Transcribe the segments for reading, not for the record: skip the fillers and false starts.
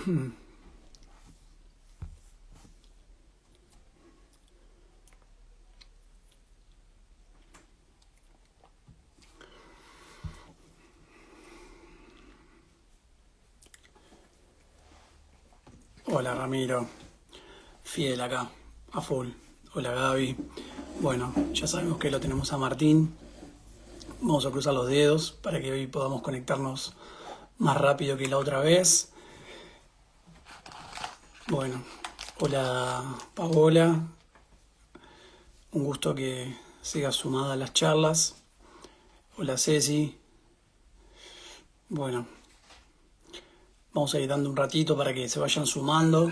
Hola Ramiro, fiel acá, a full. Hola Gaby. Bueno, ya sabemos que lo tenemos a Martín. Vamos a cruzar los dedos para que hoy podamos conectarnos más rápido que la otra vez. Bueno, hola Paola. Un gusto que sigas sumada a las charlas. Hola Ceci. Bueno, vamos a ir dando un ratito para que se vayan sumando.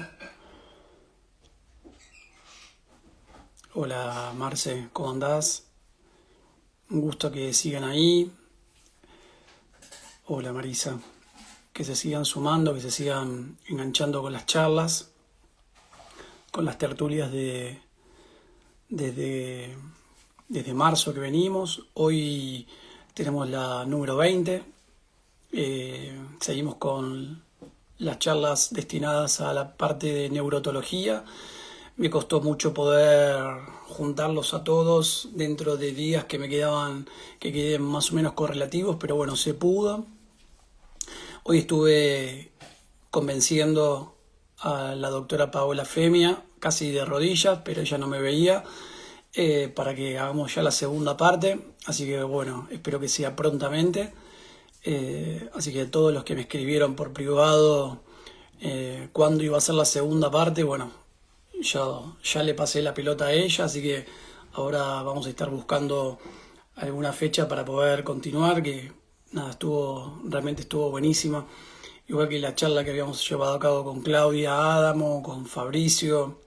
Hola Marce, ¿cómo andás? Un gusto que sigan ahí. Hola Marisa. Que se sigan sumando, que se sigan enganchando con las charlas, con las tertulias desde, desde marzo que venimos. Hoy tenemos la número 20. Seguimos con las charlas destinadas a la parte de neurotología. Me costó mucho poder juntarlos a todos dentro de días que me quedaban, que queden más o menos correlativos, pero bueno, se pudo. Hoy estuve convenciendo a la doctora Paola Femia, casi de rodillas, pero ella no me veía, para que hagamos ya la segunda parte. Así que bueno, espero que sea prontamente. Así que todos los que me escribieron por privado cuándo iba a ser la segunda parte, bueno, ya le pasé la pelota a ella, así que ahora vamos a estar buscando alguna fecha para poder continuar, que nada, realmente estuvo buenísima. Igual que la charla que habíamos llevado a cabo con Claudia Adamo, con Fabricio.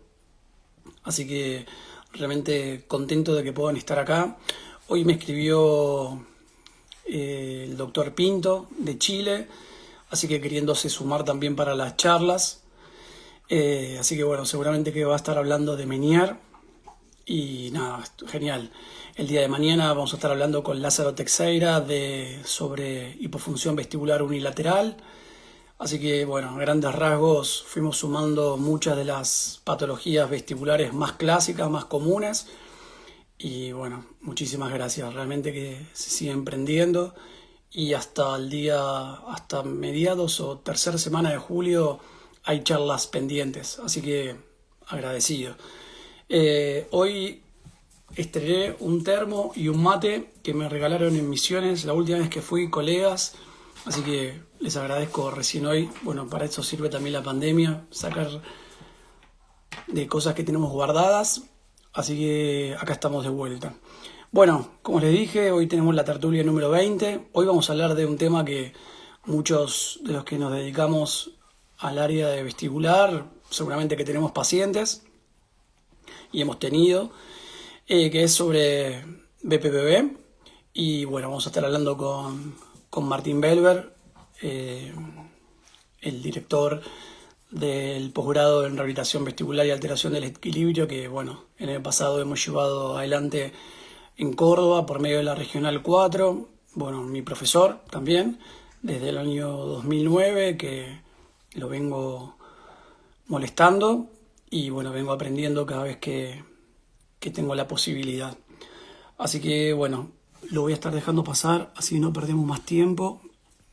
Así que realmente contento de que puedan estar acá. Hoy me escribió el doctor Pinto de Chile, así que queriéndose sumar también para las charlas. Así que bueno, seguramente que va a estar hablando de Menier. Y nada, genial. El día de mañana vamos a estar hablando con Lázaro Teixeira sobre hipofunción vestibular unilateral. Así que bueno, a grandes rasgos fuimos sumando muchas de las patologías vestibulares más clásicas, más comunes. Y bueno, muchísimas gracias. Realmente que se sigue emprendiendo. Y hasta mediados o tercera semana de julio hay charlas pendientes. Así que agradecido. Hoy estrené un termo y un mate que me regalaron en Misiones la última vez que fui, colegas. Así que les agradezco recién hoy. Bueno, para eso sirve también la pandemia, sacar de cosas que tenemos guardadas. Así que acá estamos de vuelta. Bueno, como les dije, hoy tenemos la tertulia número 20. Hoy vamos a hablar de un tema que muchos de los que nos dedicamos al área de vestibular, seguramente que tenemos pacientes y hemos tenido, que es sobre BPPB. Y bueno, vamos a estar hablando con Martín Belver, eh, el director del posgrado en rehabilitación vestibular y alteración del equilibrio, que bueno, en el pasado hemos llevado adelante en Córdoba por medio de la Regional 4. Bueno, mi profesor también, desde el año 2009, que lo vengo molestando y bueno, vengo aprendiendo cada vez que tengo la posibilidad. Así que bueno, lo voy a estar dejando pasar, así no perdemos más tiempo,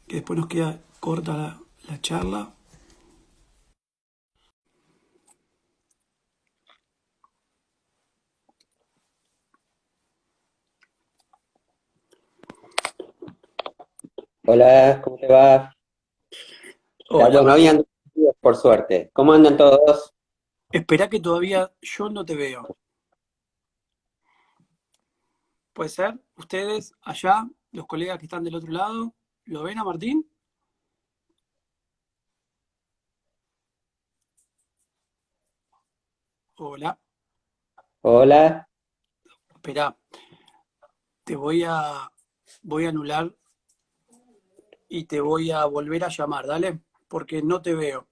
que después nos queda corta la charla. Hola, ¿cómo te va? Hola Bueno, hoy Martín, ando por suerte. ¿Cómo andan todos? espera que todavía yo no te veo. ¿Puede ser? Ustedes allá, los colegas que están del otro lado, ¿lo ven a Martín? Hola, Hola. espera, te voy a anular y te voy a volver a llamar, dale, porque no te veo.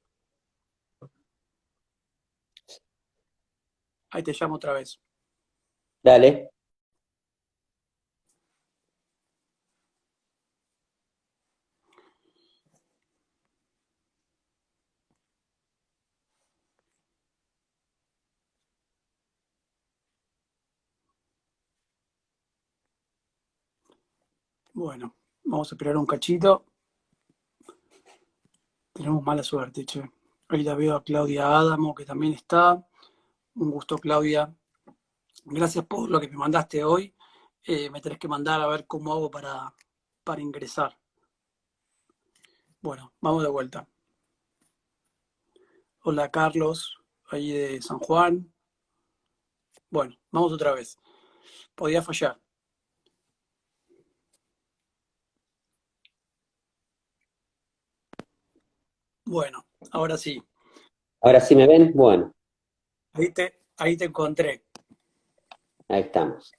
Ahí te llamo otra vez. Dale. Bueno, vamos a esperar un cachito. Tenemos mala suerte, che. Ahí la veo a Claudia Adamo, que también está. Un gusto, Claudia. Gracias por lo que me mandaste hoy. Me tenés que mandar a ver cómo hago para ingresar. Bueno, vamos de vuelta. Hola, Carlos, ahí de San Juan. Bueno, vamos otra vez. Podía fallar. Bueno, ahora sí. ¿Ahora sí me ven? Bueno, Ahí te encontré. ahí estamos.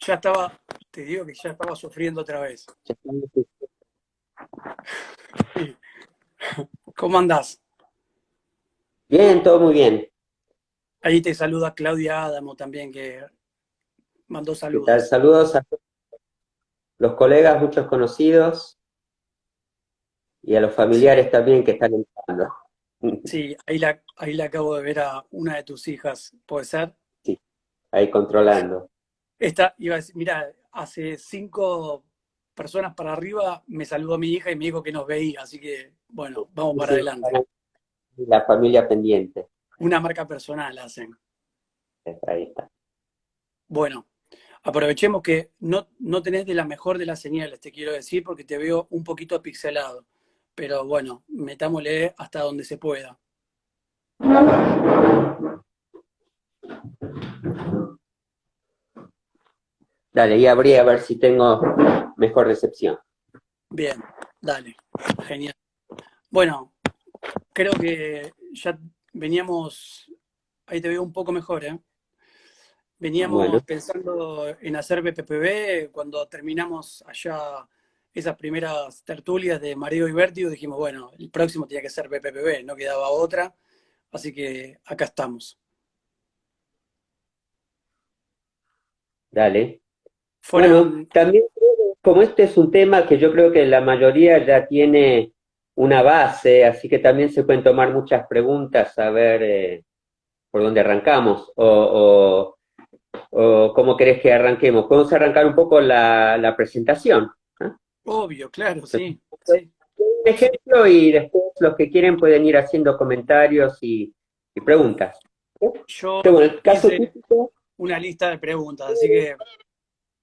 Ya estaba, te digo que ya estaba sufriendo otra vez. Ya estamos. Sí. ¿Cómo andás? Bien, todo muy bien. Ahí te saluda Claudia Adamo también, que mandó ¿Qué tal? saludos. Saludos a los colegas, muchos conocidos, y a los Sí, familiares también que están entrando. sí, ahí la acabo de ver a una de tus hijas, ¿puede ser? Sí, ahí controlando. Esta iba a decir, mira, hace 5 personas para arriba me saludó mi hija y me dijo que nos veía, así que, bueno, vamos Sí, para sí, adelante. la familia pendiente. Una marca personal hacen. Ahí está. Bueno, aprovechemos que no tenés de la mejor de las señales, te quiero decir, porque te veo un poquito pixelado. Pero bueno, metámosle hasta donde se pueda. Dale, y abrí a ver si tengo mejor recepción. Bien, dale, genial. Bueno, creo que ya veníamos, ahí te veo un poco mejor, ¿eh? Bueno, Veníamos pensando en hacer BPPB cuando terminamos allá esas primeras tertulias de Mareo y Vértigo, dijimos, bueno, el próximo tenía que ser BPPB, no quedaba otra, así que acá estamos. dale. Bueno, Fueron, también como este es un tema que yo creo que la mayoría ya tiene una base, así que también se pueden tomar muchas preguntas a ver por dónde arrancamos o cómo querés que arranquemos. Podemos arrancar un poco la presentación, ¿no? obvio, claro, Entonces, sí, sí, un sí. ejemplo y después los que quieren pueden ir haciendo comentarios y preguntas. Yo Pero bueno, el caso hice típico, una lista de preguntas, así que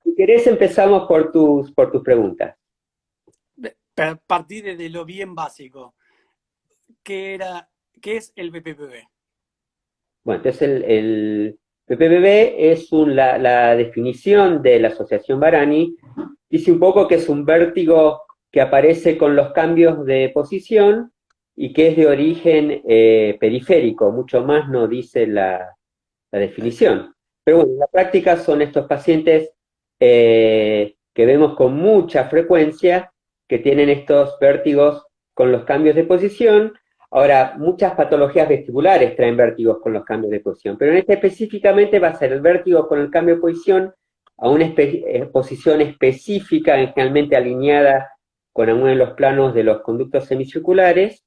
si querés empezamos por tus preguntas. partí desde lo bien básico. ¿Qué era, qué es el BPPB? Bueno, entonces el PPBB es la definición de la asociación Barani, dice un poco que es un vértigo que aparece con los cambios de posición y que es de origen periférico, mucho más no dice la definición. Pero bueno, en la práctica son estos pacientes que vemos con mucha frecuencia que tienen estos vértigos con los cambios de posición. Ahora, muchas patologías vestibulares traen vértigos con los cambios de posición, pero en este específicamente va a ser el vértigo con el cambio de posición a una posición específica, generalmente alineada con alguno de los planos de los conductos semicirculares,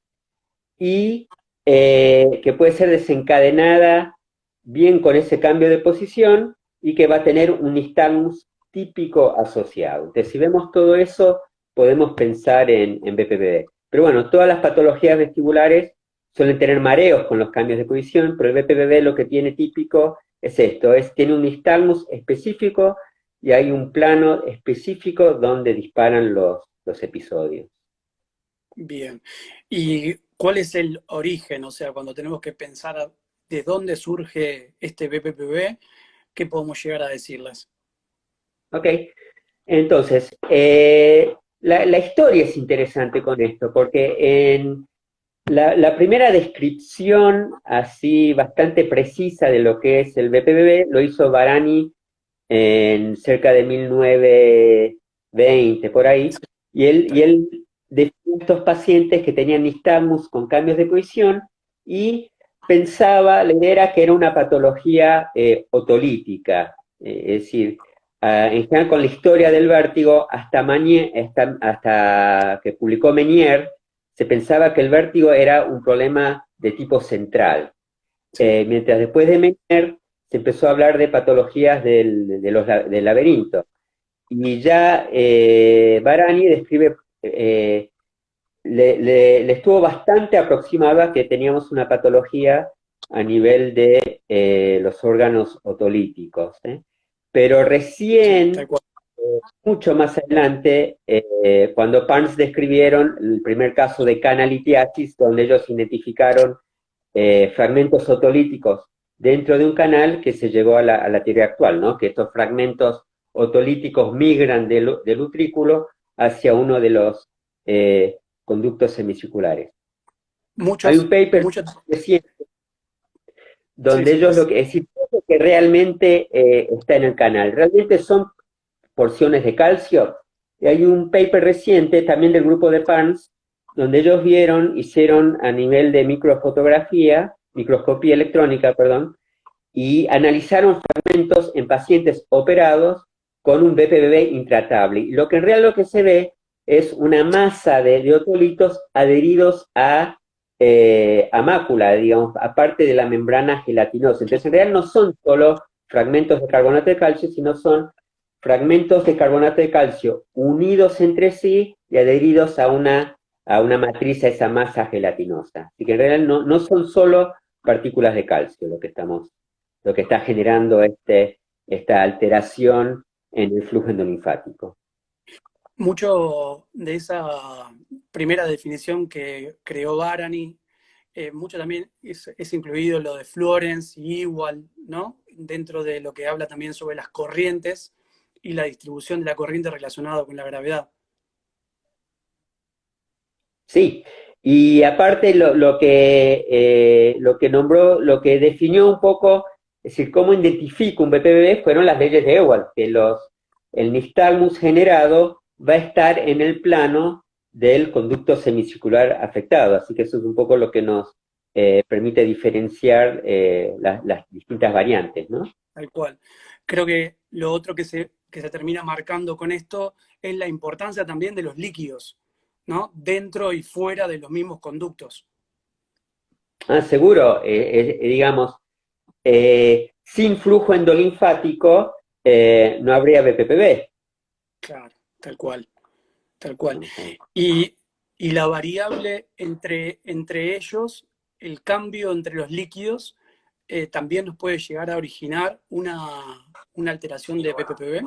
y que puede ser desencadenada bien con ese cambio de posición y que va a tener un nistagmus típico asociado. Entonces, si vemos todo eso, podemos pensar en BPPD. Pero bueno, todas las patologías vestibulares suelen tener mareos con los cambios de posición, pero el BPPD lo que tiene típico es esto, tiene un nistagmus específico y hay un plano específico donde disparan los episodios. Bien. ¿Y cuál es el origen? O sea, cuando tenemos que pensar de dónde surge este BPPB, ¿qué podemos llegar a decirles? ¿Ok? Entonces, la historia es interesante con esto, porque en la primera descripción así bastante precisa de lo que es el BPBB lo hizo Barani en cerca de 1920, por ahí, y él definió estos pacientes que tenían nistagmus con cambios de posición y pensaba, la idea era que era una patología otolítica, es decir, en general con la historia del vértigo, hasta que publicó Menier, se pensaba que el vértigo era un problema de tipo central. Sí, Mientras después de Menier se empezó a hablar de patologías del laberinto. y ya Barani describe, le estuvo bastante aproximada que teníamos una patología a nivel de los órganos otolíticos, ¿eh? Pero Sí, tal recién, cual. mucho más adelante, cuando Parnes describieron el primer caso de canalitiasis, donde ellos identificaron fragmentos otolíticos dentro de un canal que se llegó a la teoría actual, ¿no? Que estos fragmentos otolíticos migran del utrículo hacia uno de los conductos semicirculares. Hay un Muchos, paper muchos, reciente sí, donde sí, ellos lo que es decir, que realmente está en el canal, realmente son porciones de calcio. Y hay un paper reciente también del grupo de Parnes, donde ellos hicieron a nivel de microscopía electrónica, perdón, y analizaron fragmentos en pacientes operados con un BPBB intratable. Y lo que en realidad lo que se ve es una masa de otolitos adheridos a mácula, digamos, aparte de la membrana gelatinosa. Entonces, en realidad no son solo fragmentos de carbonato de calcio, sino son fragmentos de carbonato de calcio unidos entre sí y adheridos a una matriz, a esa masa gelatinosa. Así que en realidad no son solo partículas de calcio lo que está generando esta alteración en el flujo endolinfático. mucho de esa primera definición que creó Barani, mucho también es incluido lo de Florence y Ewald, ¿no? Dentro de lo que habla también sobre las corrientes y la distribución de la corriente relacionada con la gravedad. Sí, y aparte lo que nombró, lo que definió un poco, es decir, cómo identifica un BPBB fueron las leyes de Ewald, que el nistagmus generado va a estar en el plano del conducto semicircular afectado, así que eso es un poco lo que nos permite diferenciar las distintas variantes, ¿no? Tal cual. Creo que lo otro que se termina marcando con esto es la importancia también de los líquidos, ¿no? Dentro y fuera de los mismos conductos. Ah, seguro, digamos, sin flujo endolinfático no habría BPPB. Claro, tal cual, tal cual. Y, y la variable entre ellos, el cambio entre los líquidos, también nos puede llegar a originar una alteración de BPPB.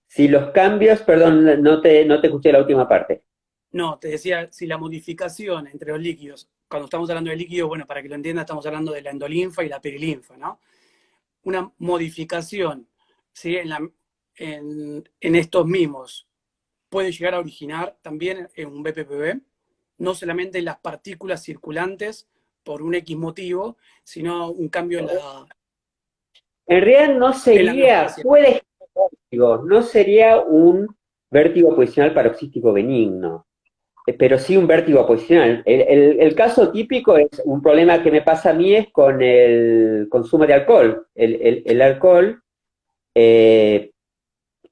Si los cambios, perdón, no te escuché la última parte. No, te decía, si la modificación entre los líquidos, cuando estamos hablando de líquidos, bueno, para que lo entienda, estamos hablando de la endolinfa y la perilinfa, ¿no? Una modificación, ¿sí? En estos mismos puede llegar a originar también en un BPPB, no solamente en las partículas circulantes por un X motivo, sino un cambio En realidad no en la sería, anastasia. puede ser vértigo, no sería un vértigo posicional paroxístico benigno, pero sí un vértigo posicional. El caso típico es un problema que me pasa a mí es con el consumo de alcohol. El alcohol, eh,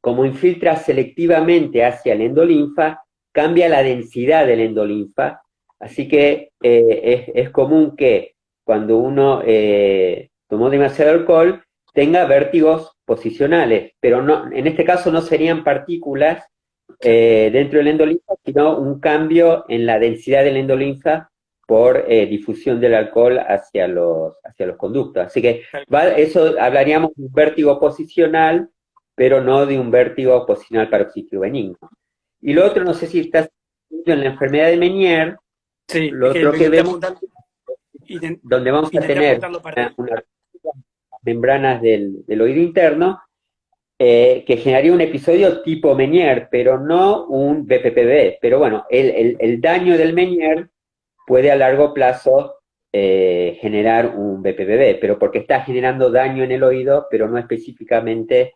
como infiltra selectivamente hacia el endolinfa, cambia la densidad del endolinfa, así que es común que cuando uno tomó demasiado alcohol tenga vértigos posicionales, pero no, en este caso no serían partículas dentro del endolinfa, sino un cambio en la densidad del endolinfa por difusión del alcohol hacia los conductos. Así que eso hablaríamos de un vértigo posicional, pero no de un vértigo posicional paroxístico benigno. Y lo otro, no sé si estás en la enfermedad de Meniere, Sí, lo es que otro lo que intenté vemos, apuntar, donde vamos a intenté tener apuntarlo para... una membranas del oído interno, que generaría un episodio tipo Meniere, pero no un BPPB. Pero bueno, el daño del Meniere puede a largo plazo generar un BPPB, pero porque está generando daño en el oído, pero no específicamente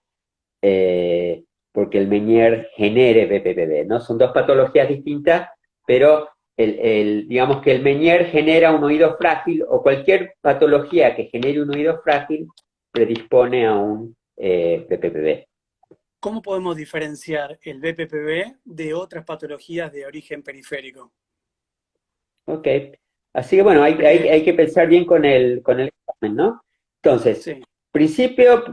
porque el Meniere genere BPPB, ¿no? Son dos patologías distintas, pero digamos que el Meniere genera un oído frágil o cualquier patología que genere un oído frágil predispone a un BPPB. ¿Cómo podemos diferenciar el BPPB de otras patologías de origen periférico? Ok. Así que bueno, hay, hay, Porque, hay que pensar bien con el examen, ¿no? Entonces, sí, principal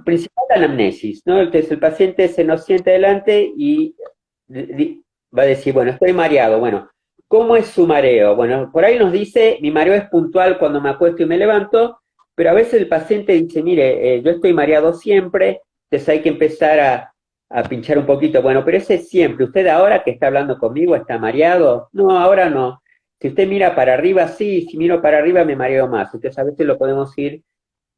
la anamnesis, ¿no? Entonces el paciente se nos sienta adelante y va a decir, bueno, estoy mareado. Bueno, ¿cómo es su mareo? Bueno, por ahí nos dice, mi mareo es puntual cuando me acuesto y me levanto, pero a veces el paciente dice, mire, yo estoy mareado siempre, entonces hay que empezar a pinchar un poquito. Bueno, pero ese es siempre. ¿Usted ahora que está hablando conmigo está mareado? No, ahora no. Si usted mira para arriba, sí, si miro para arriba me mareo más. Entonces a veces lo podemos ir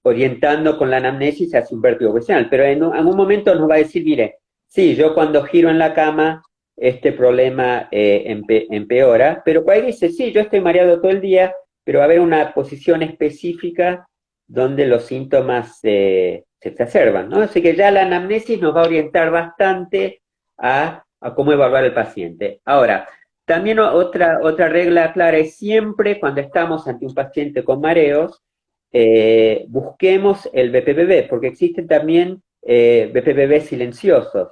orientando con la anamnesis hacia un vértigo ocasional, pero en un momento nos va a decir, mire, sí, yo cuando giro en la cama, este problema empeora, pero por ahí dice, sí, yo estoy mareado todo el día, pero va a haber una posición específica donde los síntomas se exacerban, ¿no? Así que ya la anamnesis nos va a orientar bastante a cómo evaluar el paciente. Ahora, también otra regla clara es siempre cuando estamos ante un paciente con mareos, busquemos el BPPV, porque existen también BPPV silenciosos.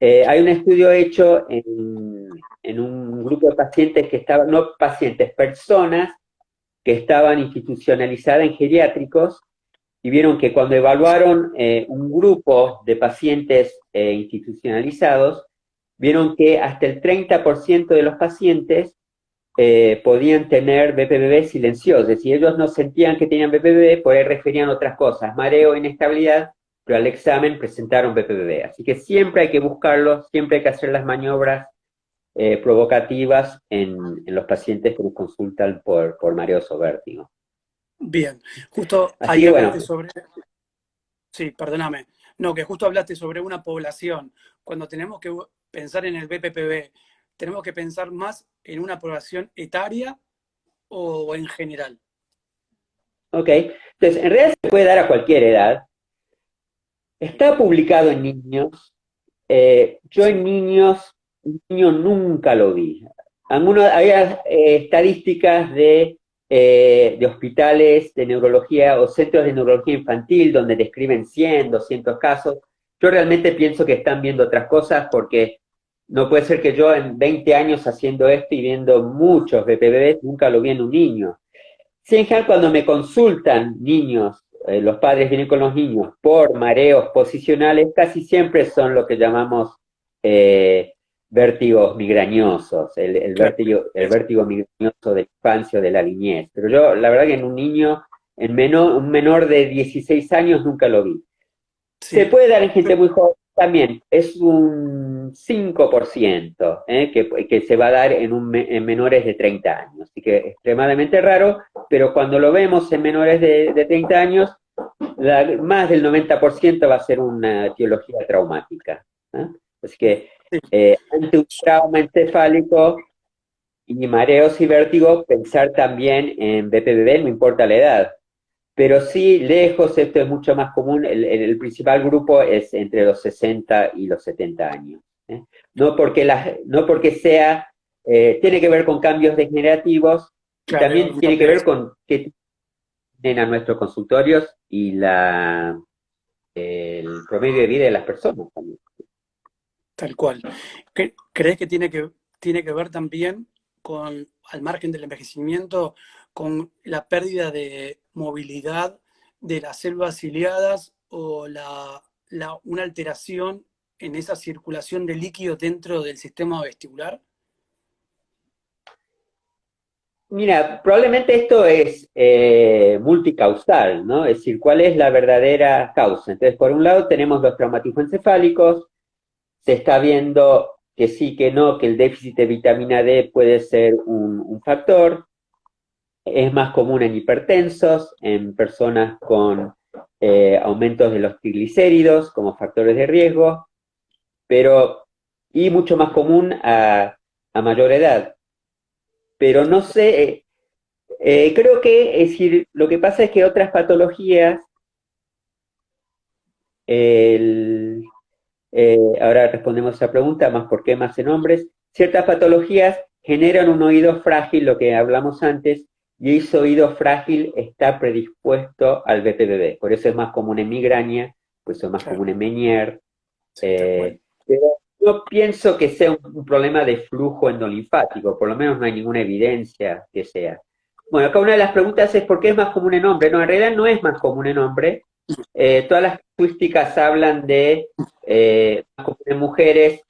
Hay un estudio hecho en un grupo de pacientes que estaban, no pacientes, personas que estaban institucionalizadas en geriátricos y vieron que cuando evaluaron un grupo de pacientes institucionalizados, vieron que hasta el 30% de los pacientes podían tener BPPV silenciosos, es decir, ellos no sentían que tenían BPPV, por ahí referían otras cosas, mareo, inestabilidad, pero al examen presentaron BPPV. Así que siempre hay que buscarlos, siempre hay que hacer las maniobras provocativas en los pacientes que nos consultan por mareos o vértigo. bien. Justo Así ahí que bueno, hablaste sobre, sí, perdóname, no, que justo hablaste sobre una población. Cuando tenemos que pensar en el BPPV, ¿tenemos que pensar más en una población etaria o en general? ok. Entonces, en realidad se puede dar a cualquier edad. Está publicado en niños. Yo en Sí, niños nunca lo vi. Había estadísticas de hospitales de neurología o centros de neurología infantil donde describen 100, 200 casos. Yo realmente pienso que están viendo otras cosas porque no puede ser que yo en 20 años haciendo esto y viendo muchos BPBs nunca lo vi en un niño. Sí, en general, cuando me consultan niños, los padres vienen con los niños por mareos posicionales, casi siempre son lo que llamamos eh, vértigos migrañosos, claro. el vértigo migrañoso de la infancia o de la niñez. Pero yo, la verdad que en un niño, un menor de 16 años nunca lo vi. Se Sí, puede dar en gente muy joven también, es un 5% que se va a dar en menores de 30 años, así que extremadamente raro, pero cuando lo vemos en menores de 30 años, más del 90% va a ser una etiología traumática. Así que sí. ante un trauma encefálico y mareos y vértigo, pensar también en BPBB, no importa la edad. Pero sí, lejos, esto es mucho más común, el principal grupo es entre los 60 y los 70 años. ¿eh? No porque sea, tiene que ver con cambios degenerativos y Claro, también una tiene que ver alteración, con qué tienen a nuestros consultorios y el promedio de vida de las personas también. tal cual. ¿Crees que tiene que ver también con, al margen del envejecimiento, con la pérdida de movilidad de las células ciliadas o una alteración en esa circulación de líquido dentro del sistema vestibular? Mira, probablemente esto es multicausal, ¿no? Es decir, ¿cuál es la verdadera causa? Entonces, por un lado tenemos los traumatismos encefálicos, se está viendo que sí, que no, que el déficit de vitamina D puede ser un factor, es más común en hipertensos, en personas con aumentos de los triglicéridos como factores de riesgo, pero y mucho más común a mayor edad. Pero no sé, creo que es decir, lo que pasa es que otras patologías, el, ahora respondemos a esa pregunta, más por qué, más en hombres. Ciertas patologías generan un oído frágil, lo que hablamos antes, y ese oído frágil está predispuesto al BPPV. Por eso es más común en migraña, por eso es más Claro, común en Meniere. sí, tal cual. Pero no pienso que sea un problema de flujo endolinfático, por lo menos no hay ninguna evidencia que sea. Bueno, acá una de las preguntas es ¿por qué es más común en hombres? No, en realidad no es más común en hombres. Todas las estadísticas hablan de más común en mujeres,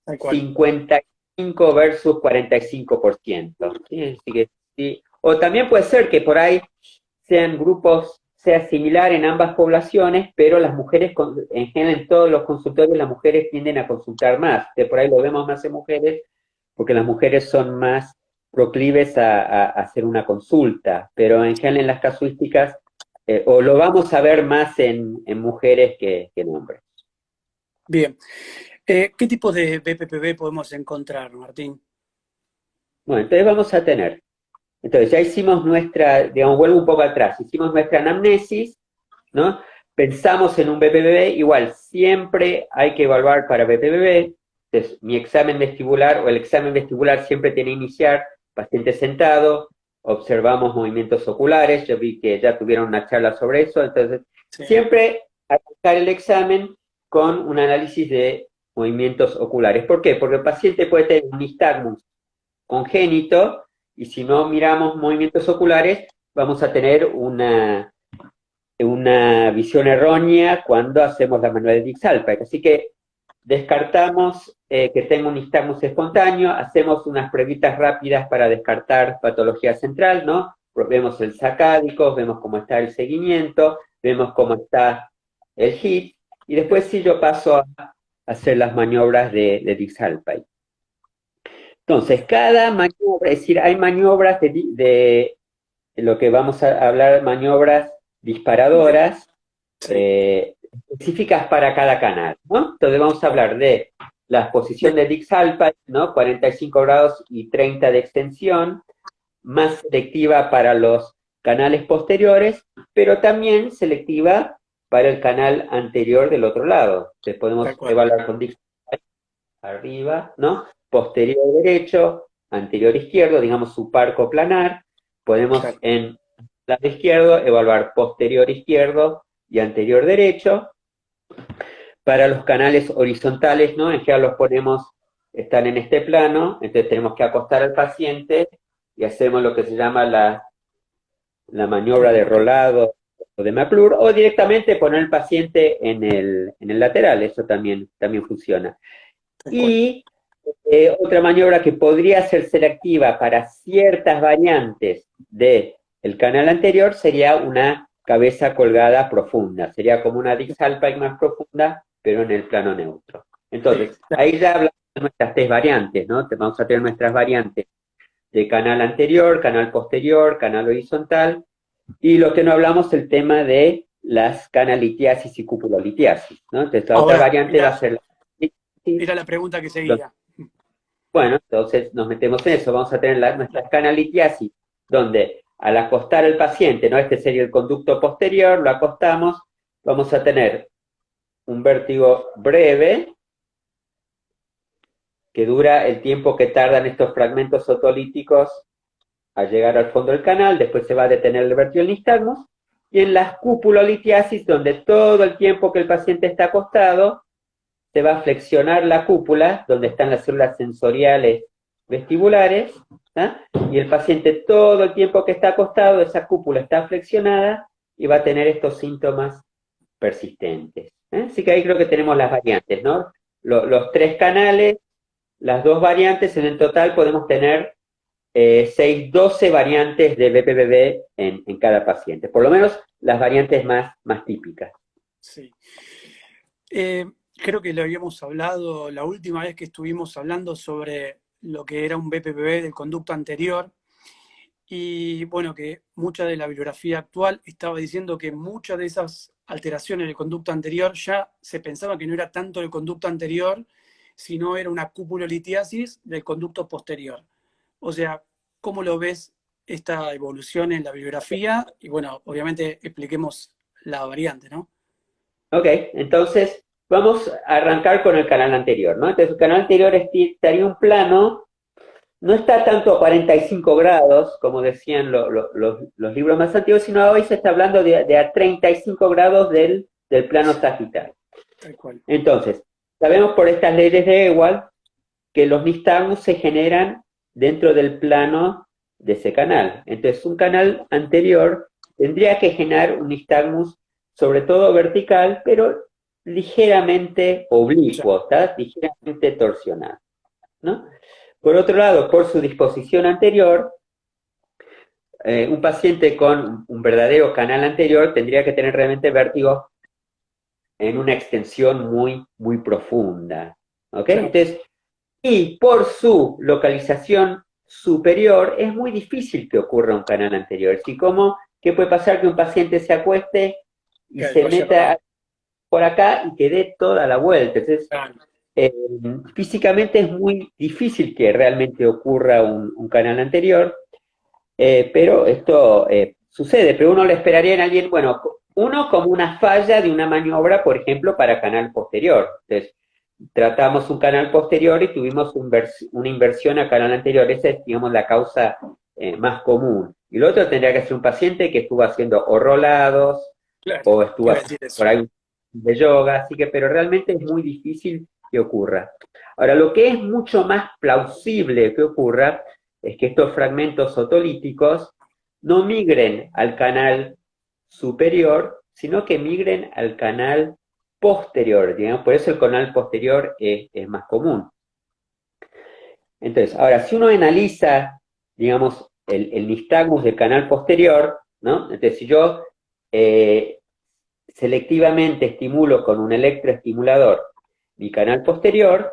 Tal cual. 55 versus 45%. ¿Sí? Así que, sí. O también puede ser que por ahí sean grupos, sea similar en ambas poblaciones, pero las mujeres, en general en todos los consultorios, las mujeres tienden a consultar más. Que por ahí lo vemos más en mujeres, porque las mujeres son más proclives a hacer una consulta, pero en general en las casuísticas, o lo vamos a ver más en mujeres que en hombres. Bien. ¿Qué tipo de BPPB podemos encontrar, Martín? Bueno, entonces vamos a tener, entonces ya hicimos nuestra, digamos, vuelvo un poco atrás, hicimos nuestra anamnesis, ¿no? Pensamos en un BPPB, igual, siempre hay que evaluar para BPPB, entonces mi examen vestibular o el examen vestibular siempre tiene que iniciar paciente sentado, observamos movimientos oculares, yo vi que ya tuvieron una charla sobre eso, entonces Sí, siempre arrancar el examen con un análisis de movimientos oculares. ¿Por qué? Porque el paciente puede tener un nistagmus congénito y si no miramos movimientos oculares vamos a tener una visión errónea cuando hacemos la manual de Dix-Alpine. Así que descartamos que tenga un nistagmus espontáneo, hacemos unas pruebitas rápidas para descartar patología central, ¿no? Vemos el sacádico, vemos cómo está el seguimiento, vemos cómo está el HIT, y después sí yo paso a hacer las maniobras de Dix-Alpine. Entonces, cada maniobra, es decir, hay maniobras de lo que vamos a hablar, maniobras disparadoras, sí, específicas para cada canal, ¿no? Entonces vamos a hablar de la posición de Dix-Alpine, ¿no? 45 grados y 30 de extensión, más selectiva para los canales posteriores, pero también selectiva para el canal anterior del otro lado. Entonces tal podemos cual. evaluar con Dix arriba, ¿no? Posterior derecho, anterior izquierdo, digamos su parco planar. Podemos Claro. en lado izquierdo evaluar posterior izquierdo y anterior derecho. Para los canales horizontales, ¿no? En general los ponemos, están en este plano, entonces tenemos que acostar al paciente y hacemos lo que se llama la maniobra de rolado o de McClure, o directamente poner el paciente en el lateral, eso también funciona. Tal cual. Y otra maniobra que podría ser selectiva para ciertas variantes del canal anterior sería una cabeza colgada profunda. Sería como una Dix-Alpine más profunda, pero en el plano neutro. Sí, Entonces, ahí ya hablamos de nuestras tres variantes, ¿no? Vamos a tener nuestras variantes de canal anterior, canal posterior, canal horizontal, y lo que no hablamos es el tema de las canalitiasis y cupulolitiasis, ¿no? Entonces, la otra ahora, variante va a mira, ser la era la pregunta que seguía. bueno, entonces nos metemos en eso, vamos a tener nuestra canalitiasis, donde al acostar al paciente, ¿no? Este sería el conducto posterior, lo acostamos, vamos a tener un vértigo breve, que dura el tiempo que tardan estos fragmentos otolíticos a llegar al fondo del canal, después se va a detener el vértigo del nistagmus, y en las cupulolitiasis, donde todo el tiempo que el paciente está acostado, se va a flexionar la cúpula, donde están las células sensoriales vestibulares, ¿ah? Y el paciente todo el tiempo que está acostado, esa cúpula está flexionada y va a tener estos síntomas persistentes. Así que ahí creo que tenemos las variantes, ¿no? Los tres canales, las dos variantes, en el total podemos tener 12 variantes de BPPB en cada paciente, por lo menos las variantes más típicas. Sí. Eh, Creo que lo habíamos hablado la última vez que estuvimos hablando sobre lo que era un BPPB del conducto anterior. Y bueno, que mucha de la bibliografía actual estaba diciendo que muchas de esas alteraciones del conducto anterior ya se pensaba que no era tanto el conducto anterior, sino era una cupulolitiasis del conducto posterior. O sea, ¿cómo lo ves esta evolución en la bibliografía? Y bueno, obviamente expliquemos la variante, ¿no? Ok, entonces vamos a arrancar con el canal anterior, ¿no? Entonces el canal anterior estaría un plano, no está tanto a 45 grados, como decían los libros más antiguos, sino hoy se está hablando de a 35 grados del plano sagital. Tal cual. Entonces, sabemos por estas leyes de Ewald que los nistagmus se generan dentro del plano de ese canal. Entonces, un canal anterior tendría que generar un nistagmus, sobre todo vertical, pero ligeramente oblicuo, ¿está? Ligeramente torsional, ¿no? Por otro lado, por su disposición anterior, un paciente con un verdadero canal anterior tendría que tener realmente vértigo en una extensión muy, muy profunda, ¿ok? Claro. Entonces, y por su localización superior, es muy difícil que ocurra un canal anterior. Así como, ¿qué puede pasar? Que un paciente se acueste y Que se vaya para meta abajo. por acá y que dé toda la vuelta. Entonces, Claro. eh, físicamente es muy difícil que realmente ocurra un canal anterior, pero esto sucede, pero uno le esperaría en alguien, bueno, uno como una falla de una maniobra, por ejemplo, para canal posterior. Entonces, tratamos un canal posterior y tuvimos una inversión a canal anterior. Esa es, digamos, la causa más común. Y lo otro tendría que ser un paciente que estuvo haciendo o rolados Claro. o estuvo Iba a haciendo decir eso. por ahí de yoga, así que, pero realmente es muy difícil que ocurra. Ahora, lo que es mucho más plausible que ocurra es que estos fragmentos otolíticos no migren al canal superior, sino que migren al canal posterior, digamos, por eso el canal posterior es más común. Entonces, ahora, si uno analiza, digamos, el nistagmus del canal posterior, ¿no? Entonces, si yo selectivamente estimulo con un electroestimulador mi canal posterior,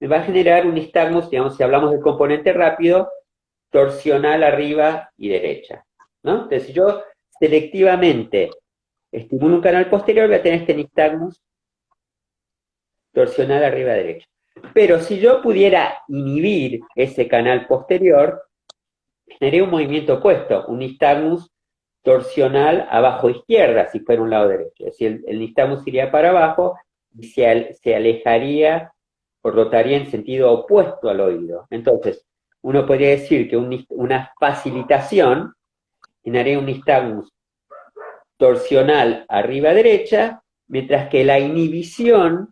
me va a generar un nistagmus, digamos, si hablamos del componente rápido, torsional arriba y derecha, ¿no? Entonces, si yo selectivamente estimulo un canal posterior, voy a tener este nistagmus torsional arriba derecha. Pero si yo pudiera inhibir ese canal posterior, generé un movimiento opuesto, un nistagmus torsional abajo izquierda, si fuera un lado derecho. Es decir, el nistagmus iría para abajo y se alejaría o rotaría en sentido opuesto al oído. Entonces, uno podría decir que una facilitación generaría un nistagmus torsional arriba derecha, mientras que la inhibición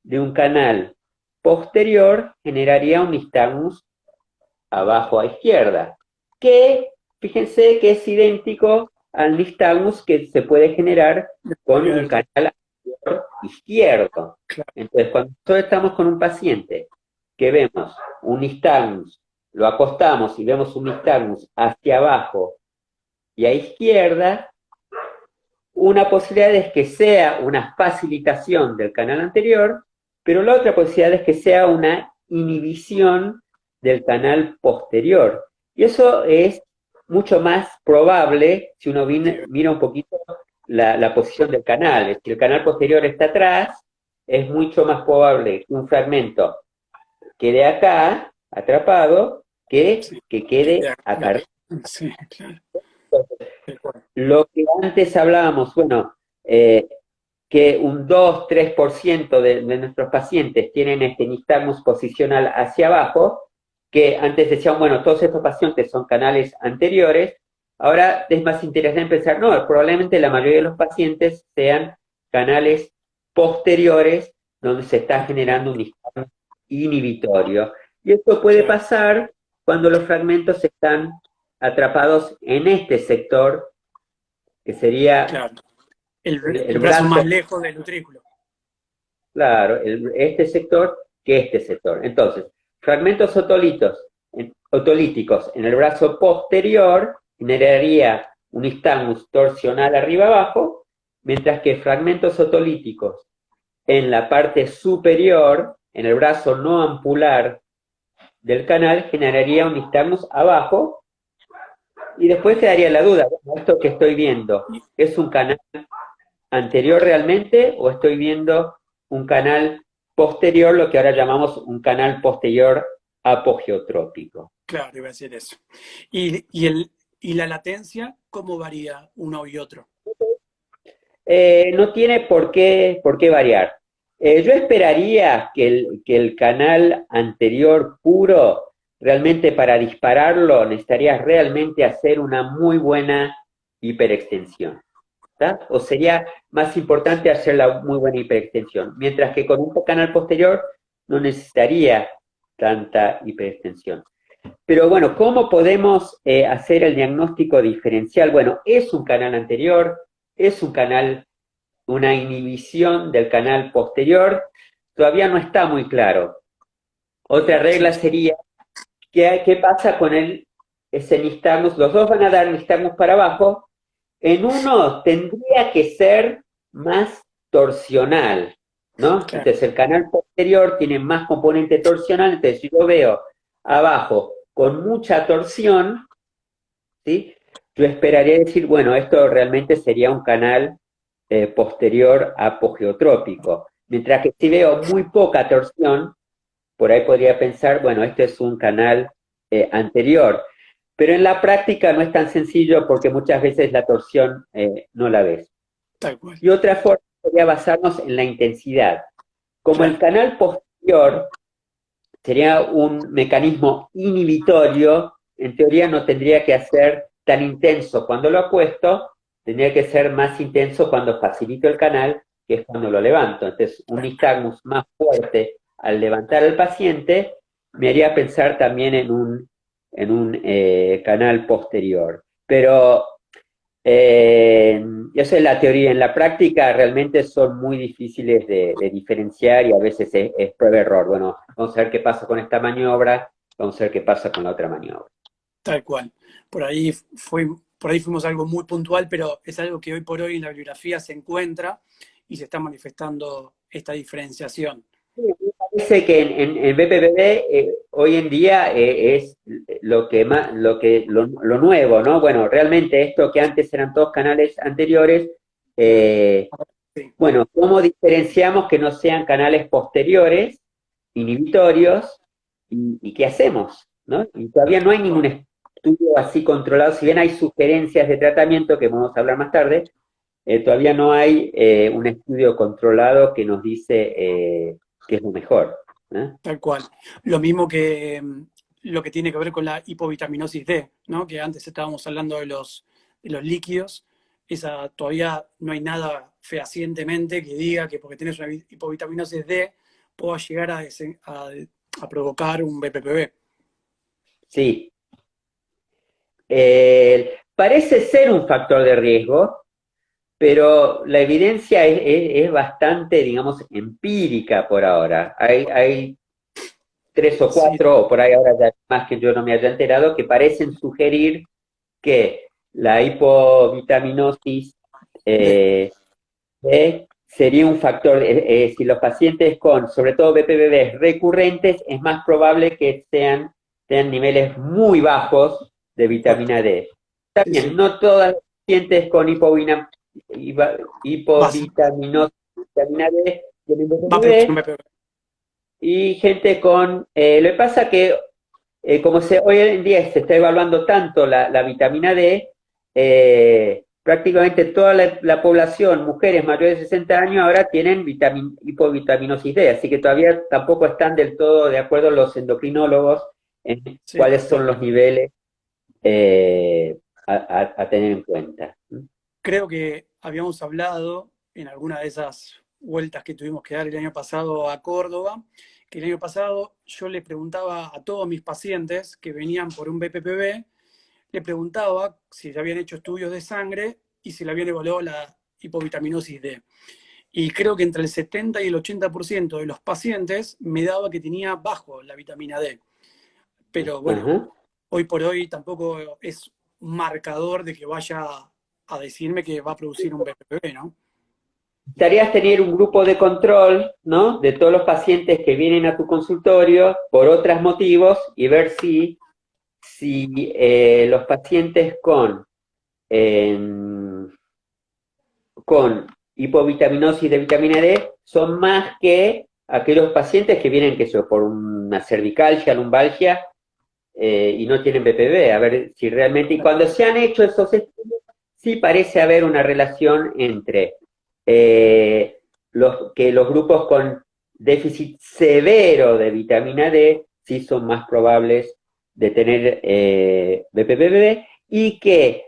de un canal posterior generaría un nistagmus abajo a izquierda, que fíjense que es idéntico al nistagmus que se puede generar con un canal anterior izquierdo. Claro. Entonces, cuando nosotros estamos con un paciente que vemos un nistagmus, lo acostamos y vemos un nistagmus hacia abajo y a izquierda, una posibilidad es que sea una facilitación del canal anterior, pero la otra posibilidad es que sea una inhibición del canal posterior. Y eso es mucho más probable si uno mira un poquito la posición del canal. Si el canal posterior está atrás, es mucho más probable que un fragmento quede acá, atrapado, Sí. que quede Ya, acá. sí, claro. De acuerdo. Lo que antes hablábamos, bueno, que un 2-3% de nuestros pacientes tienen este nistagmus posicional hacia abajo, que antes decían, bueno, todos estos pacientes son canales anteriores, ahora es más interesante pensar, no, probablemente la mayoría de los pacientes sean canales posteriores donde se está generando un nistagmus inhibitorio. Y esto puede Claro. pasar cuando los fragmentos están atrapados en este sector, que sería Claro. El, el el brazo brazo. más lejos del utrículo. Claro, este sector que este sector. Entonces, fragmentos otolíticos en el brazo posterior generaría un nistagmus torsional arriba abajo, mientras que fragmentos otolíticos en la parte superior, en el brazo no ampular del canal, generaría un nistagmus abajo, y después quedaría la duda, bueno, esto que estoy viendo, ¿es un canal anterior realmente o estoy viendo un canal posterior, lo que ahora llamamos un canal posterior apogeotrópico? Claro, iba a decir eso. Y la latencia, ¿cómo varía uno y otro? No tiene por qué variar. Yo esperaría que el canal anterior puro, realmente para dispararlo, necesitarías realmente hacer una muy buena hiperextensión. ¿Tá? O sería más importante hacer la muy buena hiperextensión, mientras que con un canal posterior no necesitaría tanta hiperextensión. Pero bueno, ¿cómo podemos hacer el diagnóstico diferencial? Bueno, es un canal anterior, es un canal, una inhibición del canal posterior, todavía no está muy claro. Otra Sí, regla sería, ¿qué pasa con ese nistagmus? Los dos van a dar nistagmus para abajo. En uno tendría que ser más torsional, ¿no? claro. Entonces el canal posterior tiene más componente torsional, entonces si yo veo abajo con mucha torsión, ¿sí? Yo esperaría decir, bueno, esto realmente sería un canal posterior apogeotrópico. Mientras que si veo muy poca torsión, por ahí podría pensar, bueno, este es un canal anterior. Pero en la práctica no es tan sencillo porque muchas veces la torsión no la ves. Tal cual. Y otra forma sería basarnos en la intensidad. Como el Claro, canal posterior sería un mecanismo inhibitorio, en teoría no tendría que ser tan intenso cuando lo apuesto, tendría que ser más intenso cuando facilito el canal, que es cuando lo levanto. Entonces, un claro. nistagmus más fuerte al levantar al paciente me haría pensar también en un canal posterior. Pero esa es la teoría. En la práctica realmente son muy difíciles de diferenciar y a veces es prueba-error. Bueno, vamos a ver qué pasa con esta maniobra, vamos a ver qué pasa con la otra maniobra. Tal cual. Por ahí fue, por ahí fuimos algo muy puntual, pero es algo que hoy por hoy en la bibliografía se encuentra y se está manifestando esta diferenciación. Sí, me parece que en BPPB hoy en día es lo que más, lo nuevo, ¿no? Bueno, realmente esto que antes eran todos canales anteriores, eh, Sí, bueno, ¿cómo diferenciamos que no sean canales posteriores, inhibitorios, y qué hacemos? ¿No? Y todavía no hay ningún estudio así controlado, si bien hay sugerencias de tratamiento que vamos a hablar más tarde, todavía no hay un estudio controlado que nos dice qué es lo mejor. ¿Eh? tal cual. Lo mismo que lo que tiene que ver con la hipovitaminosis D, ¿no? Que antes estábamos hablando de los líquidos. Esa todavía no hay nada fehacientemente que diga que porque tienes una hipovitaminosis D pueda llegar a provocar un BPPB. Sí. Parece ser un factor de riesgo, pero la evidencia es bastante, digamos, empírica por ahora. Hay tres o Sí, cuatro, o por ahí ahora ya más que yo no me haya enterado, que parecen sugerir que la hipovitaminosis D. eh, sería un factor, si los pacientes con, sobre todo BPBB recurrentes, es más probable que tengan niveles muy bajos de Bueno, vitamina D. sí, También, sí. no todas las pacientes con Vas, hipovitaminosis vitamina D tienen va a producir un BPBB, BPPB. y gente con, lo que pasa que como hoy en día se está evaluando tanto la vitamina D, prácticamente toda la población, mujeres mayores de 60 años, ahora tienen hipovitaminosis D, así que todavía tampoco están del todo de acuerdo los endocrinólogos en Sí, cuáles son los niveles a tener en cuenta. creo que habíamos hablado en alguna de esas vueltas que tuvimos que dar el año pasado a Córdoba, que el año pasado yo le preguntaba a todos mis pacientes que venían por un BPPB, le preguntaba si ya habían hecho estudios de sangre y si le habían evaluado la hipovitaminosis D. Y creo que entre el 70 y el 80% de los pacientes me daba que tenía bajo la vitamina D. Pero bueno, Ajá. hoy por hoy tampoco es un marcador de que vaya a decirme que va a producir un BPPB, ¿no? Necesitarías tener un grupo de control, ¿no? De todos los pacientes que vienen a tu consultorio por otros motivos y ver si los pacientes eh, con hipovitaminosis de vitamina D son más que aquellos pacientes que vienen, que por una cervicalgia, lumbalgia, y no tienen BPB. A ver si realmente, y cuando se han hecho esos estudios, sí parece haber una relación entre que los grupos con déficit severo de vitamina D sí son más probables de tener BPPB, y que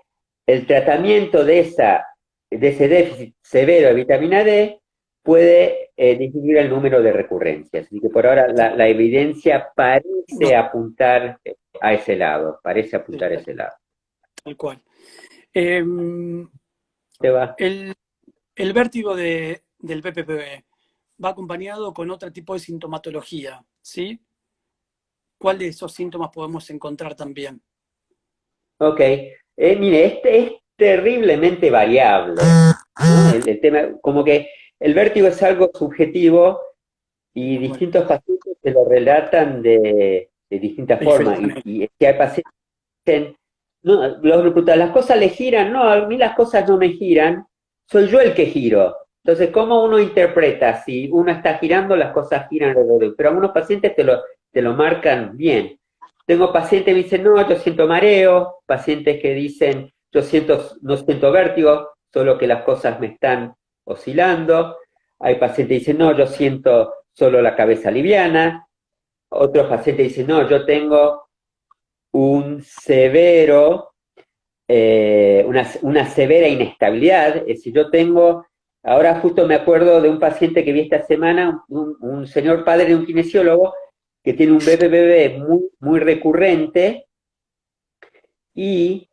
el tratamiento de ese déficit severo de vitamina D puede disminuir el número de recurrencias. Así que por ahora la evidencia parece No, apuntar a ese lado, parece sí, apuntar a ese lado. tal cual. Em, ¿Te va? el, el vértigo del BPPV va acompañado con otro tipo de sintomatología, ¿sí? ¿Cuál de esos síntomas podemos encontrar también? Ok. Mire, este es terriblemente variable, ¿no? El tema, como que el vértigo es algo subjetivo y Tal cual. distintos pacientes se lo relatan de distintas De formas. diferente manera. Y es que hay pacientes que dicen, no, los reclutas, las cosas le giran, no, a mí las cosas no me giran, soy yo el que giro. Entonces, ¿cómo uno interpreta si uno está girando, las cosas giran alrededor de él? Pero algunos pacientes te lo marcan bien. Tengo pacientes que me dicen, no, yo siento mareo, pacientes que dicen, no siento vértigo, solo que las cosas me están oscilando. Hay pacientes que dicen, no, yo siento solo la cabeza liviana. Otros pacientes dicen, no, yo tengo un severo, una severa inestabilidad. Es decir, yo tengo, ahora justo me acuerdo de un paciente que vi esta semana, un señor padre de un kinesiólogo que tiene un BPPV muy recurrente y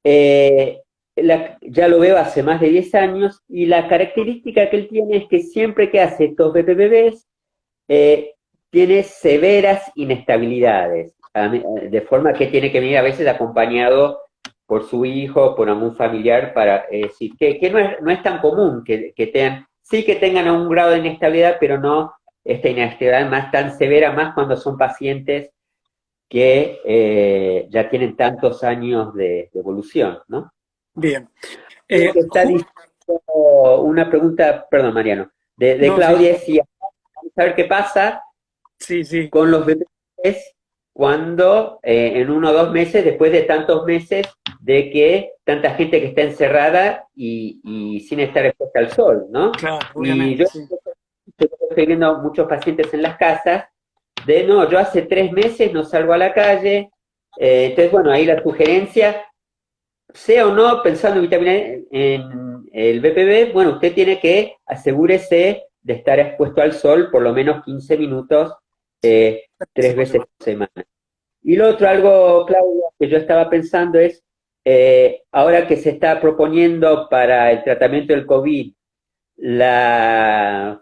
ya lo veo hace más de 10 años y la característica que él tiene es que siempre que hace estos BPPVs eh, tiene severas inestabilidades, de forma que tiene que venir a veces acompañado por su hijo, por algún familiar, para decir que no es tan común que tengan, sí que tengan un grado de inestabilidad, pero no esta inestabilidad más tan severa, más cuando son pacientes que ya tienen tantos años de evolución, ¿no? Bien. Lo que está Ju- diciendo una pregunta, perdón, Mariano, de no, sí, Claudia es si saber qué pasa sí, sí, con los bebés cuando en 1 o 2 meses, después de tantos meses de que tanta gente que está encerrada y sin estar expuesta al sol, ¿no? claro, Y obviamente, yo sí. estoy viendo muchos pacientes en las casas de, no, yo hace 3 meses no salgo a la calle, entonces, bueno, ahí la sugerencia, sea o no pensando en vitamina E, en el BPB, bueno, usted tiene que asegúrese de estar expuesto al sol por lo menos 15 minutos eh, Sí, 3 veces por por semana. Y lo otro, algo, Claudia, que yo estaba pensando es, ahora que se está proponiendo para el tratamiento del COVID,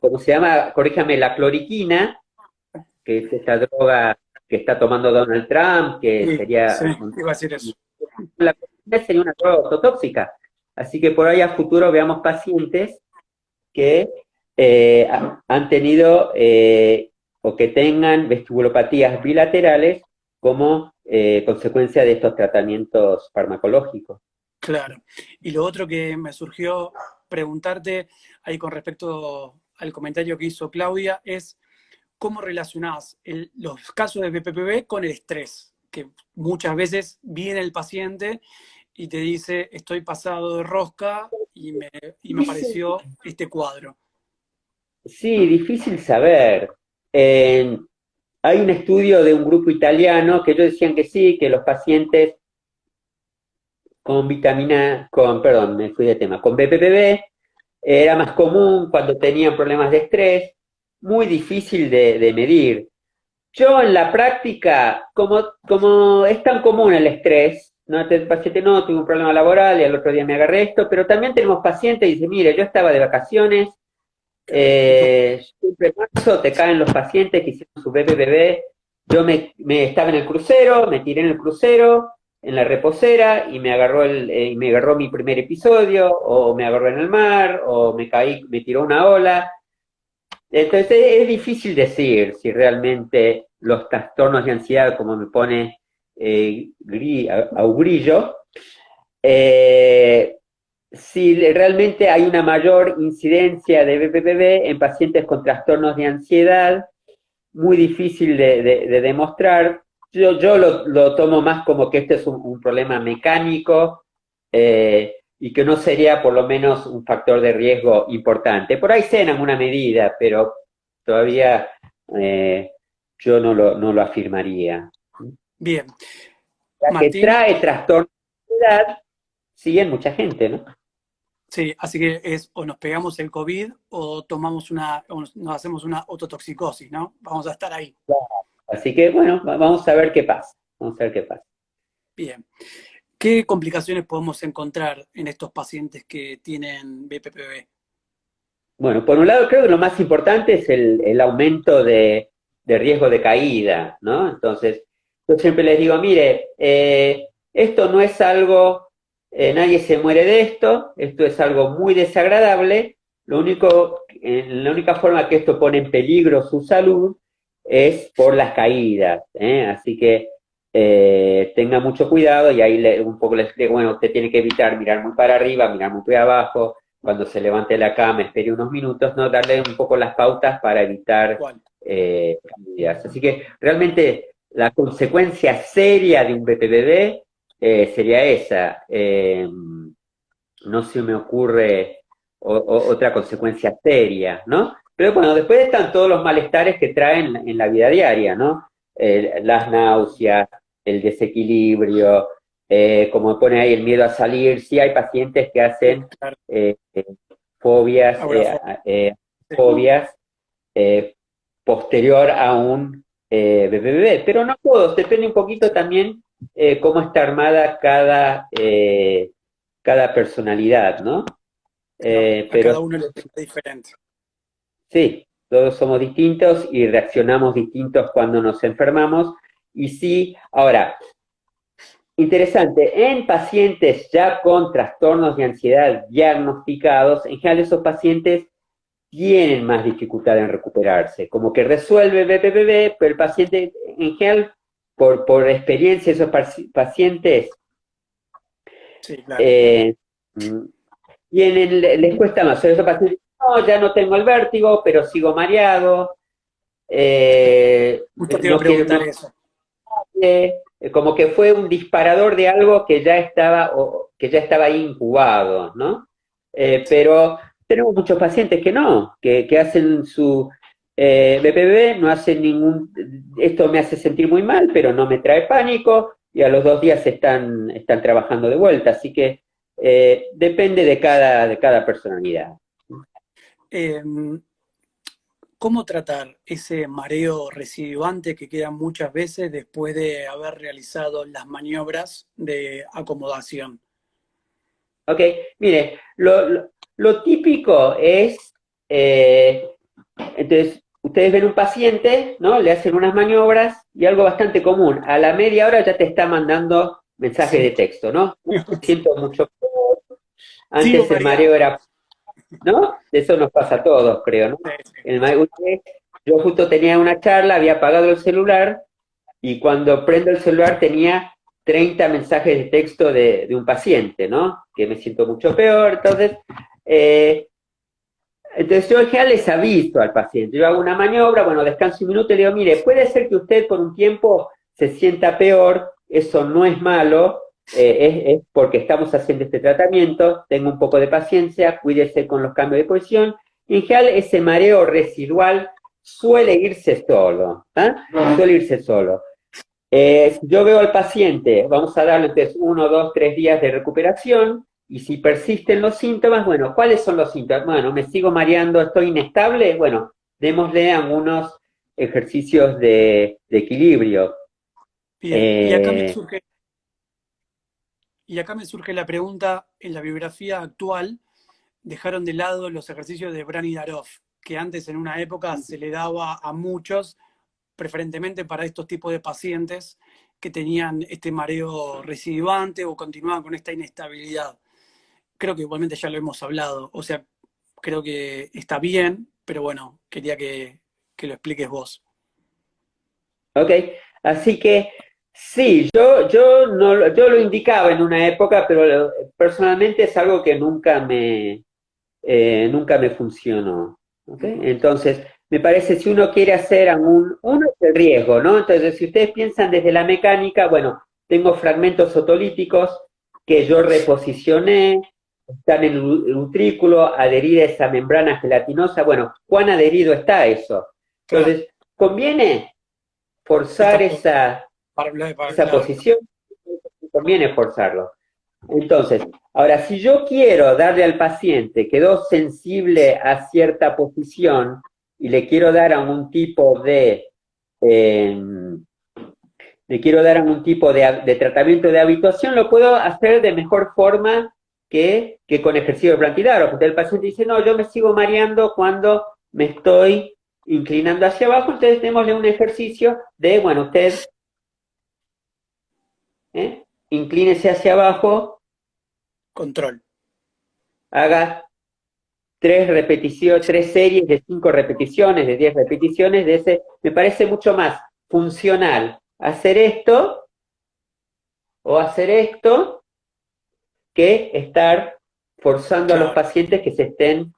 ¿cómo se llama? Corríjame, la cloriquina, que es esta droga que está tomando Donald Trump, que sí, sería sí, iba a decir eso. la clorina sería una droga autotóxica. Así que por ahí a futuro veamos pacientes que han tenido o que tengan vestibulopatías bilaterales como consecuencia de estos tratamientos farmacológicos. Claro. Y lo otro que me surgió preguntarte ahí con respecto al comentario que hizo Claudia es cómo relacionás los casos de BPPV con el estrés, que muchas veces viene el paciente y te dice, estoy pasado de rosca y me apareció este cuadro. Sí, difícil saber. Eh, Hay un estudio de un grupo italiano que ellos decían que sí, que los pacientes perdón, me fui de tema, con BPPV era más común cuando tenían problemas de estrés, muy difícil de medir. Yo en la práctica, como es tan común el estrés, ¿no? El paciente no, tuve un problema laboral y al otro día me agarré esto, pero también tenemos pacientes y dicen, mire, yo estaba de vacaciones, Claro. siempre en marzo te caen los pacientes que hicieron su BBB. Yo me estaba en el crucero, me tiré en el crucero, en la reposera, y me agarró mi primer episodio, o me agarró en el mar, o me caí, me tiró una ola. Entonces es difícil decir si realmente los trastornos de ansiedad, como me pone Augrillo, eh, si realmente hay una mayor incidencia de BPPV en pacientes con trastornos de ansiedad, muy difícil de demostrar. Yo lo tomo más como que este es un problema mecánico y que no sería por lo menos un factor de riesgo importante. Por ahí sea en alguna medida, pero todavía yo no lo afirmaría. Bien. La que Martín, trae trastorno de ansiedad, sí en mucha gente, ¿no? Sí, así que es o nos pegamos el COVID o o nos hacemos una ototoxicosis, ¿no? Vamos a estar ahí. Así que, bueno, vamos a ver qué pasa. Vamos a ver qué pasa. Bien. ¿Qué complicaciones podemos encontrar en estos pacientes que tienen BPPV? Bueno, por un lado creo que lo más importante es el aumento de riesgo de caída, ¿no? Entonces, yo siempre les digo, mire, esto no es algo, nadie se muere de esto es algo muy desagradable, la única forma que esto pone en peligro su salud es por las caídas, ¿eh? Así que tenga mucho cuidado y ahí un poco les digo, bueno, usted tiene que evitar mirar muy para arriba, mirar muy para abajo, cuando se levante de la cama, espere unos minutos, ¿no? Darle un poco las pautas para evitar ¿Cuál? caídas. Así que realmente la consecuencia seria de un BPBD sería esa. No se me ocurre otra consecuencia seria, ¿no? Pero bueno, después están todos los malestares que traen en la vida diaria, ¿no? Las náuseas, el desequilibrio, como pone ahí el miedo a salir. Sí hay pacientes que hacen Claro, eh, eh, fobias, agorafobia. Sí, fobias eh, posterior a un BPBD, pero no todos, depende un poquito también cómo está armada cada personalidad, ¿no? claro. A Pero cada uno le toca diferente. sí, todos somos distintos y reaccionamos distintos cuando nos enfermamos. Y sí, ahora, interesante, en pacientes ya con trastornos de ansiedad diagnosticados, en general esos pacientes tienen más dificultad en recuperarse, como que resuelve BPPB, pero el paciente en general, por experiencia, esos pacientes Sí, claro. eh, les cuesta más. O sea, esos pacientes, no, ya no tengo el vértigo, pero sigo mareado, Justo te iba a no quiero, preguntar no, eso. como que fue un disparador de algo que ya estaba, que ya estaba ahí incubado, ¿no? Sí. Pero tenemos muchos pacientes que no, que hacen su BPB, no hacen esto me hace sentir muy mal, pero no me trae pánico, y a los 2 días están trabajando de vuelta, así que depende de cada personalidad. Eh, ¿Cómo tratar ese mareo residuante que queda muchas veces después de haber realizado las maniobras de acomodación? Ok, mire, lo típico es, entonces, ustedes ven un paciente, ¿no? Le hacen unas maniobras y algo bastante común, a la media hora ya te está mandando mensaje de Sí. texto, ¿no? Siento mucho, Sigo antes el mareo mareado. era, ¿no? Eso nos pasa a todos, creo, ¿no? Sí, sí. Yo justo tenía una charla, había apagado el celular y cuando prendo el celular tenía 30 mensajes de texto de un paciente, ¿no? Que me siento mucho peor. Eh, entonces yo en general les aviso al paciente. Yo hago una maniobra, bueno, descanso un minuto y le digo, mire, puede ser que usted por un tiempo se sienta peor, eso no es malo, es porque estamos haciendo este tratamiento, tengo un poco de paciencia, cuídese con los cambios de posición. Y en general ese mareo residual suele irse solo, ¿eh? Suele irse solo. Si yo veo al paciente, vamos a darle entonces 1, 2, 3 días de recuperación, y si persisten los síntomas, bueno, ¿cuáles son los síntomas? Bueno, me sigo mareando, estoy inestable, bueno, démosle algunos ejercicios de equilibrio. Bien, Eh, y acá me surge la pregunta, en la biografía actual dejaron de lado los ejercicios de Branidarov, que antes en una época se le daba a muchos, preferentemente para estos tipos de pacientes que tenían este mareo residuante o continuaban con esta inestabilidad. Creo que igualmente ya lo hemos hablado, o sea, creo que está bien, pero bueno, quería que lo expliques vos. ok, así que sí, yo lo indicaba en una época, pero personalmente es algo que nunca me funcionó. ¿Okay? Entonces, me parece si uno quiere hacer uno es el riesgo, ¿no? Entonces, si ustedes piensan desde la mecánica, bueno, tengo fragmentos otolíticos que yo reposicioné, están en el utrículo, adherida a esa membrana gelatinosa, bueno, ¿cuán adherido está eso? Claro, Entonces, ¿conviene forzar está esa para, esa claro, posición? Conviene forzarlo. Entonces, ahora, si yo quiero darle al paciente, quedó sensible a cierta posición y eh, le quiero dar algún tipo de tratamiento de habituación, lo puedo hacer de mejor forma que con ejercicio de Blanquidaro. Porque el paciente dice, no, yo me sigo mareando cuando me estoy inclinando hacia abajo, entonces démosle un ejercicio de, bueno, usted inclínese hacia abajo, Control. haga 3 series de 5 repeticiones, de 10 repeticiones, de ese, me parece mucho más funcional hacer esto o hacer esto que estar forzando a los Claro. pacientes que se estén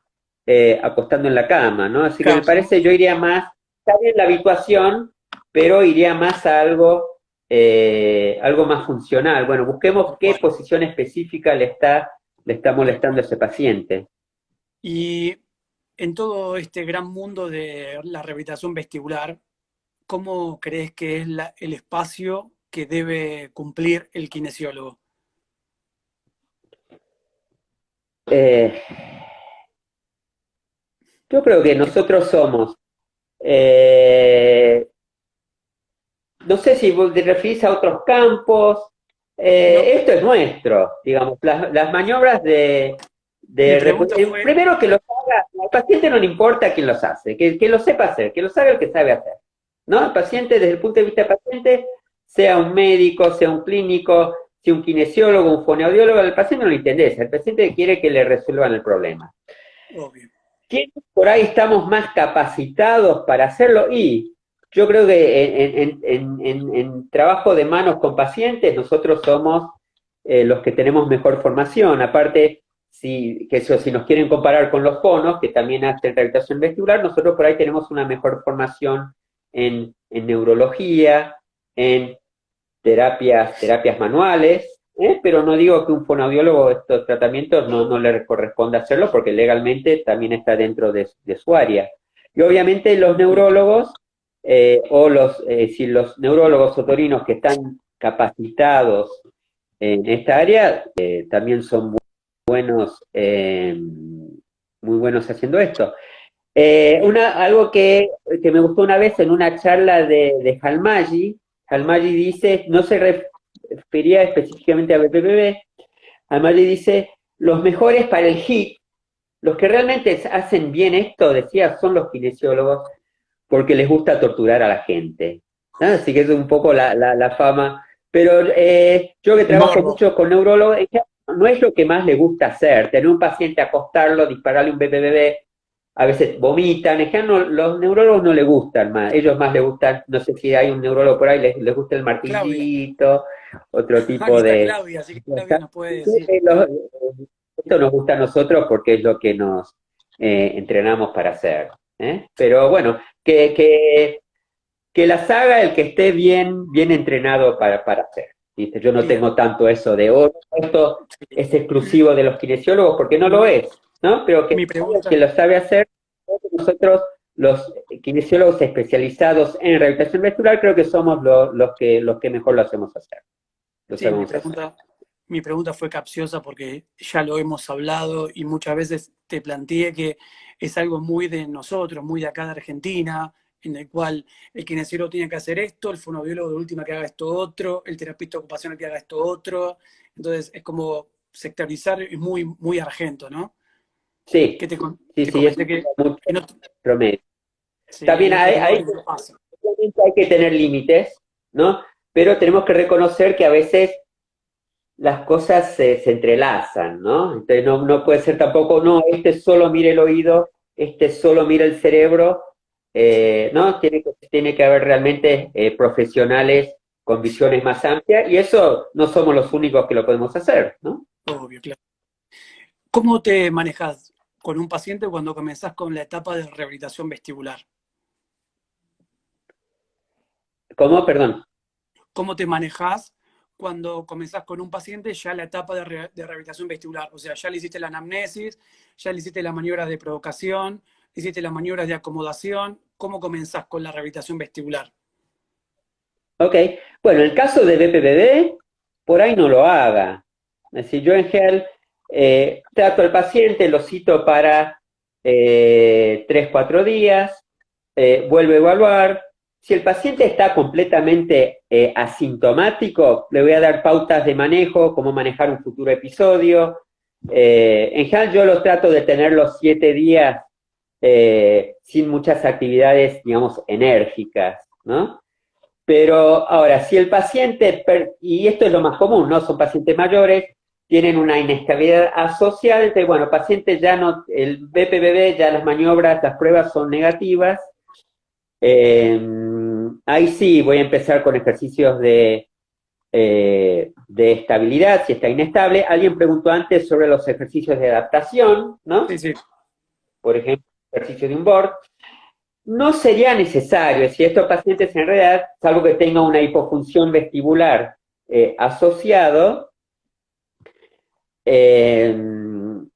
acostando en la cama, ¿no? Así que me Claro. parece, yo iría más, está bien la habituación, pero iría más a algo más funcional. Bueno, busquemos qué Bueno. posición específica le está Tal molestando a cual. ese paciente. Y en todo este gran mundo de la rehabilitación vestibular, ¿cómo crees que es el espacio que debe cumplir el kinesiólogo? Eh, yo creo que ¿Qué nosotros somos, eh, no sé si vos te referís a otros campos, no, esto es nuestro, digamos, las maniobras mi pregunta fue, primero que los haga, al paciente no le importa quién los hace, que lo sepa hacer, que los haga el que sabe hacer, ¿no? El paciente, desde el punto de vista del paciente, sea un médico, sea un clínico, sea un kinesiólogo, un fonoaudiólogo, al paciente no le interesa, el paciente quiere que le resuelvan el problema. obvio, ¿Quién por ahí estamos más capacitados para hacerlo? Y yo creo que en trabajo de manos con pacientes nosotros somos los que tenemos mejor formación. Aparte, si nos quieren comparar con los fonos, que también hacen rehabilitación vestibular, nosotros por ahí tenemos una mejor formación en neurología, en terapias manuales, pero no digo que un fonoaudiólogo estos tratamientos no le corresponda hacerlo porque legalmente también está dentro de su área. Y obviamente los neurólogos si los neurólogos otorinos que están capacitados en esta área también son buenos, muy buenos haciendo esto. bien, Algo que me gustó una vez en una charla de Halmagyi, Halmagyi dice, no se refería específicamente a BPPB, Halmagyi dice, los mejores para el HIIT, los que realmente hacen bien esto, decía, son los kinesiólogos, porque les gusta torturar a la gente. ¿No? Así que es un poco la fama. Pero yo que el trabajo morbo, mucho con neurólogos, no es lo que más le gusta hacer, tener un paciente, acostarlo, dispararle un BPPB, a veces vomitan, es que los neurólogos no les gustan más, ellos más les gustan, no sé si hay un neurólogo por ahí, les gusta el Claudia. martillito, otro Aquí tipo está de... Claudia, así que Claudia nos puede decir. Esto nos gusta a nosotros porque es lo que nos entrenamos para hacer. Pero bueno, que las haga el que esté bien entrenado para hacer. ¿Viste? Yo no Bien, tengo tanto eso de, oh, esto sí. es exclusivo de los kinesiólogos, porque no lo Mi, es, ¿no? Pero mi que pregunta, lo sabe hacer, nosotros, los kinesiólogos especializados en rehabilitación vestular, creo que somos los que mejor lo hacemos hacer, lo sí, sabemos hacer. mi pregunta fue capciosa porque ya lo hemos hablado y muchas veces te planteé que es algo muy de nosotros, muy de acá de Argentina, en el cual el kinesiólogo tiene que hacer esto, el fonoaudiólogo de última que haga esto otro, el terapista ocupacional que haga esto otro. Entonces es como sectorizar, es muy, muy argento, ¿no? Sí, sí, Te sí, es comenté mucho en otro, promedio. sí, También en otros hay lugares no pasa. obviamente hay que tener límites, ¿no? Pero tenemos que reconocer que a veces las cosas se entrelazan, ¿no? Entonces no puede ser tampoco, no, este solo mira el oído, este solo mira el cerebro, ¿no? Tiene que haber realmente profesionales con visiones más amplias y eso no somos los únicos que lo podemos hacer, ¿no? Obvio, claro. ¿Cómo te manejas con un paciente cuando comenzás con la etapa de rehabilitación vestibular? ¿Cómo? Perdón. ¿Cómo te manejas cuando comenzás con un paciente ya la etapa de rehabilitación vestibular? O sea, ya le hiciste la anamnesis, ya le hiciste las maniobras de provocación, le hiciste las maniobras de acomodación. ¿Cómo comenzás con la rehabilitación vestibular? Ok, bueno, en el caso de BPPB, por ahí no lo haga, Es decir, yo en GEL trato al paciente, lo cito para 3, 4 días, vuelvo a evaluar. Si el paciente está completamente asintomático, le voy a dar pautas de manejo, cómo manejar un futuro episodio. En general yo lo trato de tener los 7 días sin muchas actividades, digamos, enérgicas, ¿no? Pero ahora, si el paciente, y esto es lo más común, ¿no? Son pacientes mayores, tienen una inestabilidad asociada, entonces, bueno, pacientes ya no, el BPBB, ya las maniobras, las pruebas son negativas, ahí sí voy a empezar con ejercicios de estabilidad, si está inestable. Alguien preguntó antes sobre los ejercicios de adaptación, ¿no? Sí, sí. Por ejemplo, ejercicio de un board. No sería necesario, si estos pacientes en realidad, salvo que tenga una hipofunción vestibular asociado, en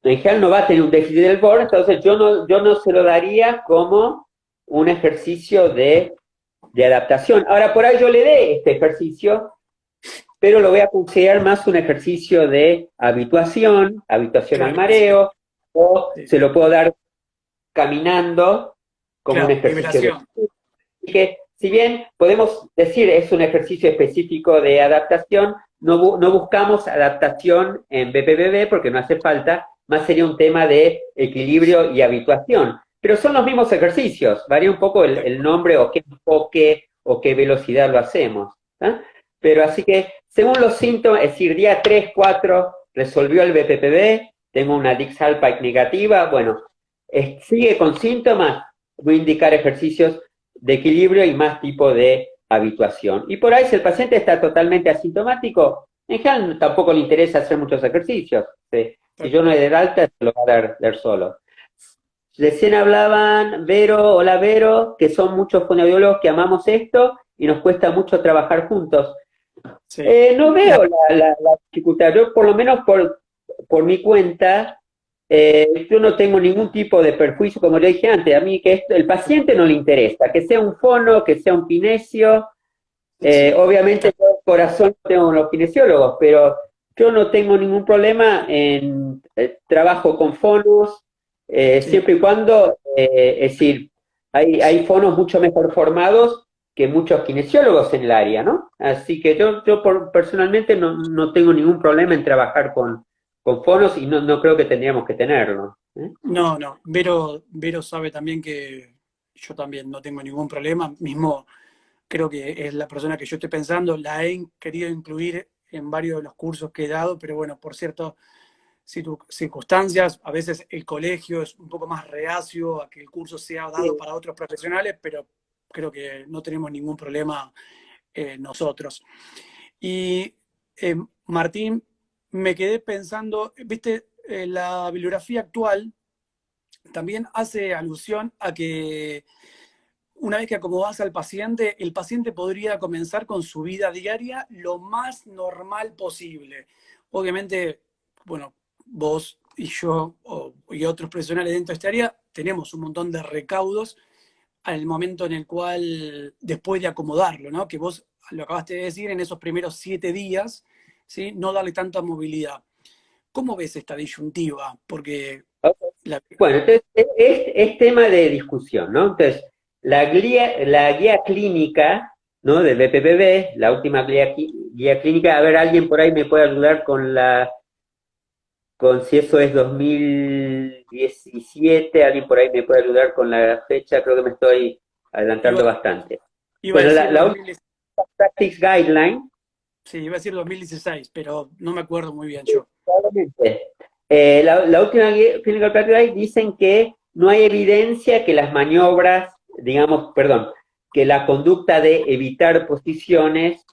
general no va a tener un déficit del board, entonces yo no se lo daría como un ejercicio de adaptación. Ahora, por ahí yo le dé este ejercicio, pero lo voy a considerar más un ejercicio de habituación al mareo, o se lo puedo dar caminando como un ejercicio de... Así que, si bien podemos decir es un ejercicio específico de adaptación, no buscamos adaptación en BPBB porque no hace falta, más sería un tema de equilibrio y habituación. Pero son los mismos ejercicios, varía un poco el nombre o qué enfoque o qué velocidad lo hacemos, ¿eh? Pero así que, según los síntomas, es decir, día 3, 4, resolvió el BPPB, tengo una Dix-Halpike negativa, bueno, sigue con síntomas, voy a indicar ejercicios de equilibrio y más tipo de habituación. Y por ahí, si el paciente está totalmente asintomático, en general tampoco le interesa hacer muchos ejercicios. ¿Sí? Si yo no le doy alta, se lo va a dar solo. Recién hablaban hola Vero, que son muchos fonoaudiólogos que amamos esto y nos cuesta mucho trabajar juntos. Sí. No veo la dificultad, yo por lo menos por mi cuenta, yo no tengo ningún tipo de perjuicio, como yo dije antes, a mí que el paciente no le interesa, que sea un fono, que sea un kinesio, obviamente yo corazón tengo los kinesiólogos, pero yo no tengo ningún problema en trabajo con fonos, siempre y cuando, es decir, hay fonos mucho mejor formados que muchos kinesiólogos en el área, ¿no? Así que yo personalmente no tengo ningún problema en trabajar con fonos y no creo que tendríamos que tenerlo. No, Vero sabe también que yo también no tengo ningún problema, mismo creo que es la persona que yo estoy pensando, la he querido incluir en varios de los cursos que he dado, pero bueno, por cierto, circunstancias, a veces el colegio es un poco más reacio a que el curso sea dado para otros profesionales, pero creo que no tenemos ningún problema nosotros. Y Martín, me quedé pensando, viste, la bibliografía actual también hace alusión a que una vez que acomodás al paciente, el paciente podría comenzar con su vida diaria lo más normal posible. Obviamente, bueno, vos y yo y otros profesionales dentro de esta área tenemos un montón de recaudos al momento en el cual, después de acomodarlo, ¿no? Que vos lo acabaste de decir, en esos primeros 7 días, ¿sí? No darle tanta movilidad. ¿Cómo ves esta disyuntiva? Porque... Bueno, entonces es tema de discusión, ¿no? Entonces, la guía clínica, ¿no? Del BPPB, la última guía clínica, a ver, alguien por ahí me puede ayudar con si eso es 2017, alguien por ahí me puede ayudar con la fecha, creo que me estoy adelantando bastante. Bueno, la última Practice Guideline. Sí, iba a decir 2016, pero no me acuerdo muy bien yo. Probablemente. La última Clinical Practice Guide dicen que no hay evidencia que las maniobras, que la conducta de evitar posiciones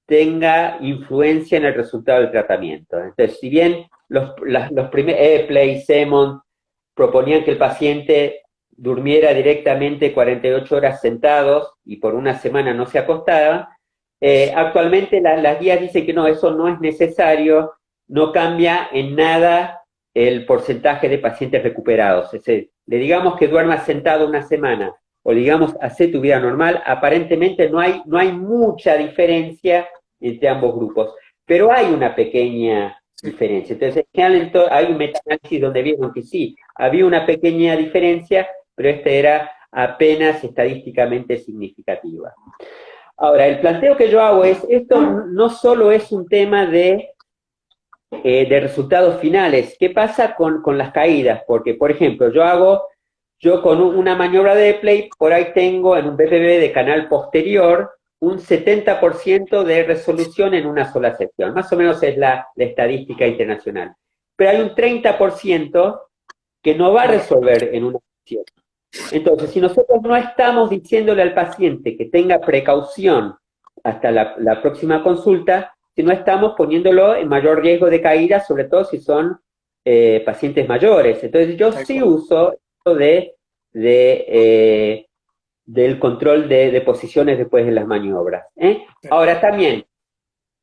tenga influencia en el resultado del tratamiento. Entonces, si bien los primeros Epley y Semon proponían que el paciente durmiera directamente 48 horas sentados y por una semana no se acostaba, actualmente las guías dicen que no, eso no es necesario, no cambia en nada el porcentaje de pacientes recuperados. Es decir, le digamos que duerma sentado una semana o digamos hace tu vida normal, aparentemente no hay mucha diferencia entre ambos grupos. pero hay una pequeña Sí. diferencia. Entonces, en general, hay un metaanálisis donde vieron que sí, había una pequeña diferencia, pero esta era apenas estadísticamente significativa. Ahora, el planteo que yo hago es, esto no solo es un tema de resultados finales, ¿qué pasa con las caídas? Porque, por ejemplo, yo con una maniobra de play, por ahí tengo en un BPB de canal posterior un 70% de resolución en una sola sección. Más o menos es la estadística internacional. Pero hay un 30% que no va a resolver en una sección. Entonces, si nosotros no estamos diciéndole al paciente que tenga precaución hasta la próxima consulta, si no estamos poniéndolo en mayor riesgo de caída, sobre todo si son pacientes mayores. Entonces, yo Tal sí cual. uso esto de del control de posiciones después de las maniobras. Tal cual. Ahora también,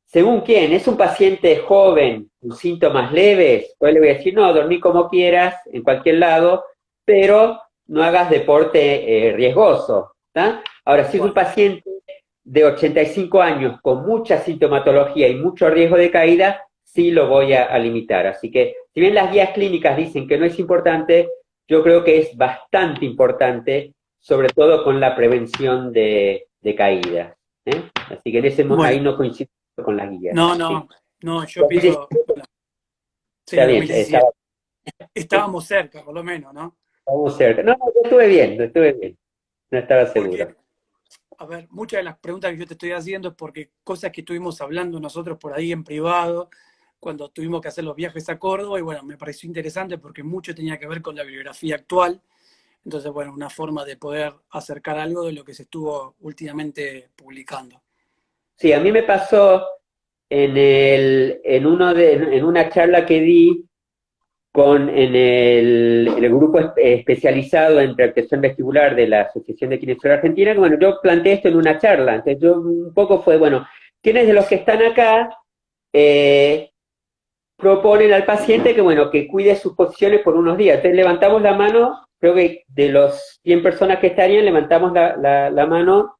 según quién, es un paciente joven, con síntomas leves, pues le voy a decir, no, dormí como quieras, en cualquier lado, pero no hagas deporte riesgoso. ¿tá? Ahora, Tal si es un cual. paciente de 85 años con mucha sintomatología y mucho riesgo de caída, sí lo voy a limitar. Así que, si bien las guías clínicas dicen que no es importante, yo creo que es bastante importante, sobre todo con la prevención de caídas. Así que ahí Bueno, no coincido con las guías. no, Sí. no, no, yo pienso, 2017 bueno, sí, está bien, 2017. Estábamos cerca, por lo menos, ¿no? estábamos cerca. No, no, yo estuve bien, no estuve bien. No estaba seguro. Porque, a ver, muchas de las preguntas que yo te estoy haciendo es porque cosas que estuvimos hablando nosotros por ahí en privado, cuando tuvimos que hacer los viajes a Córdoba, y bueno, me pareció interesante porque mucho tenía que ver con la bibliografía actual. Entonces, bueno, una forma de poder acercar algo de lo que se estuvo últimamente publicando. Sí, a mí me pasó en una charla que di en el grupo especializado en reactivación vestibular de la Asociación de Kinesiología Argentina, que bueno, yo planteé esto en una charla, entonces yo un poco fue, bueno, ¿quiénes de los que están acá eh, proponen al paciente que, bueno, que cuide sus posiciones por unos días? Entonces levantamos la mano, creo que de los 100 personas que estarían, levantamos la mano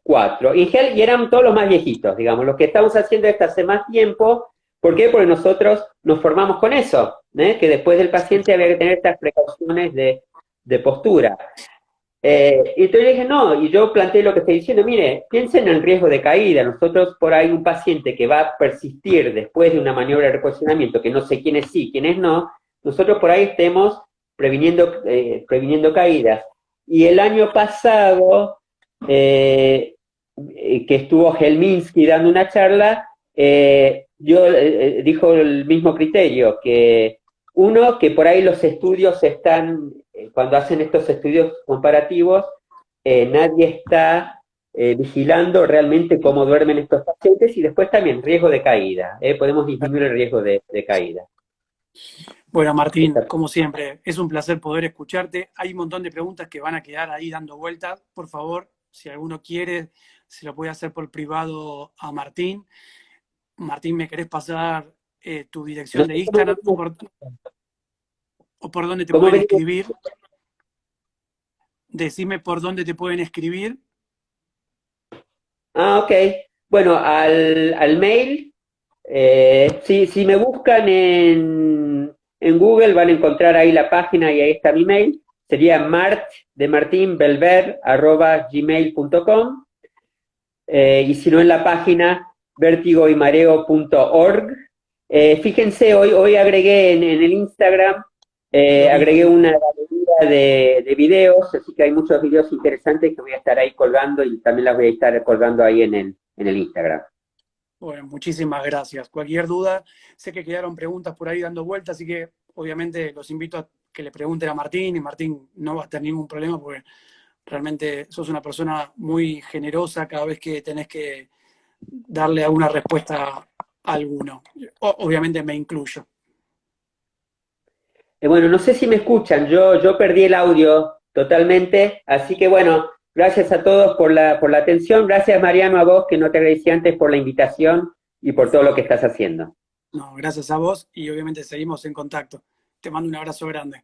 4. Y eran todos los más viejitos, digamos, los que estamos haciendo esto hace más tiempo. ¿Por qué? Porque nosotros nos formamos con eso, que después del paciente había que tener estas precauciones de postura. Y entonces yo dije, no, y yo planteé lo que estoy diciendo, mire, piensen en el riesgo de caída. Nosotros por ahí un paciente que va a persistir después de una maniobra de reposicionamiento, que no sé quiénes sí, quiénes no, nosotros por ahí estemos previniendo caídas. Y el año pasado, que estuvo Helminski dando una charla, dijo el mismo criterio, que uno, que por ahí los estudios están, cuando hacen estos estudios comparativos, nadie está vigilando realmente cómo duermen estos pacientes y después también riesgo de caída. Podemos disminuir el riesgo de caída. Bueno, Martín, Esta- como siempre, es un placer poder escucharte. Hay un montón de preguntas que van a quedar ahí dando vueltas. Por favor, si alguno quiere, se lo puede hacer por privado a Martín. Martín, ¿me querés pasar tu no dirección de sé Instagram o por dónde te cómo pueden venimos. escribir? Decime por dónde te pueden escribir. Ah, ok. Bueno, al mail, si me buscan en Google van a encontrar ahí la página y ahí está mi mail. Sería martdemartinbelver@gmail.com y si no en la página vertigoymareo.org. Fíjense, hoy agregué en el Instagram, Lo agregué vi. una galería de videos, así que hay muchos videos interesantes que voy a estar ahí colgando y también las voy a estar colgando ahí en el Instagram. Bueno, muchísimas gracias. Cualquier duda, sé que quedaron preguntas por ahí dando vueltas, así que obviamente los invito a que le pregunten a Martín y Martín no va a tener ningún problema porque realmente sos una persona muy generosa cada vez que tenés que darle alguna respuesta a alguno. Obviamente me incluyo. Bueno, no sé si me escuchan, yo perdí el audio totalmente, así que bueno, gracias a todos por la atención, gracias Mariano a vos que no te agradecí antes por la invitación y Por por todo lo que favor. estás haciendo. No, gracias a vos y obviamente seguimos en contacto. Te mando un abrazo grande.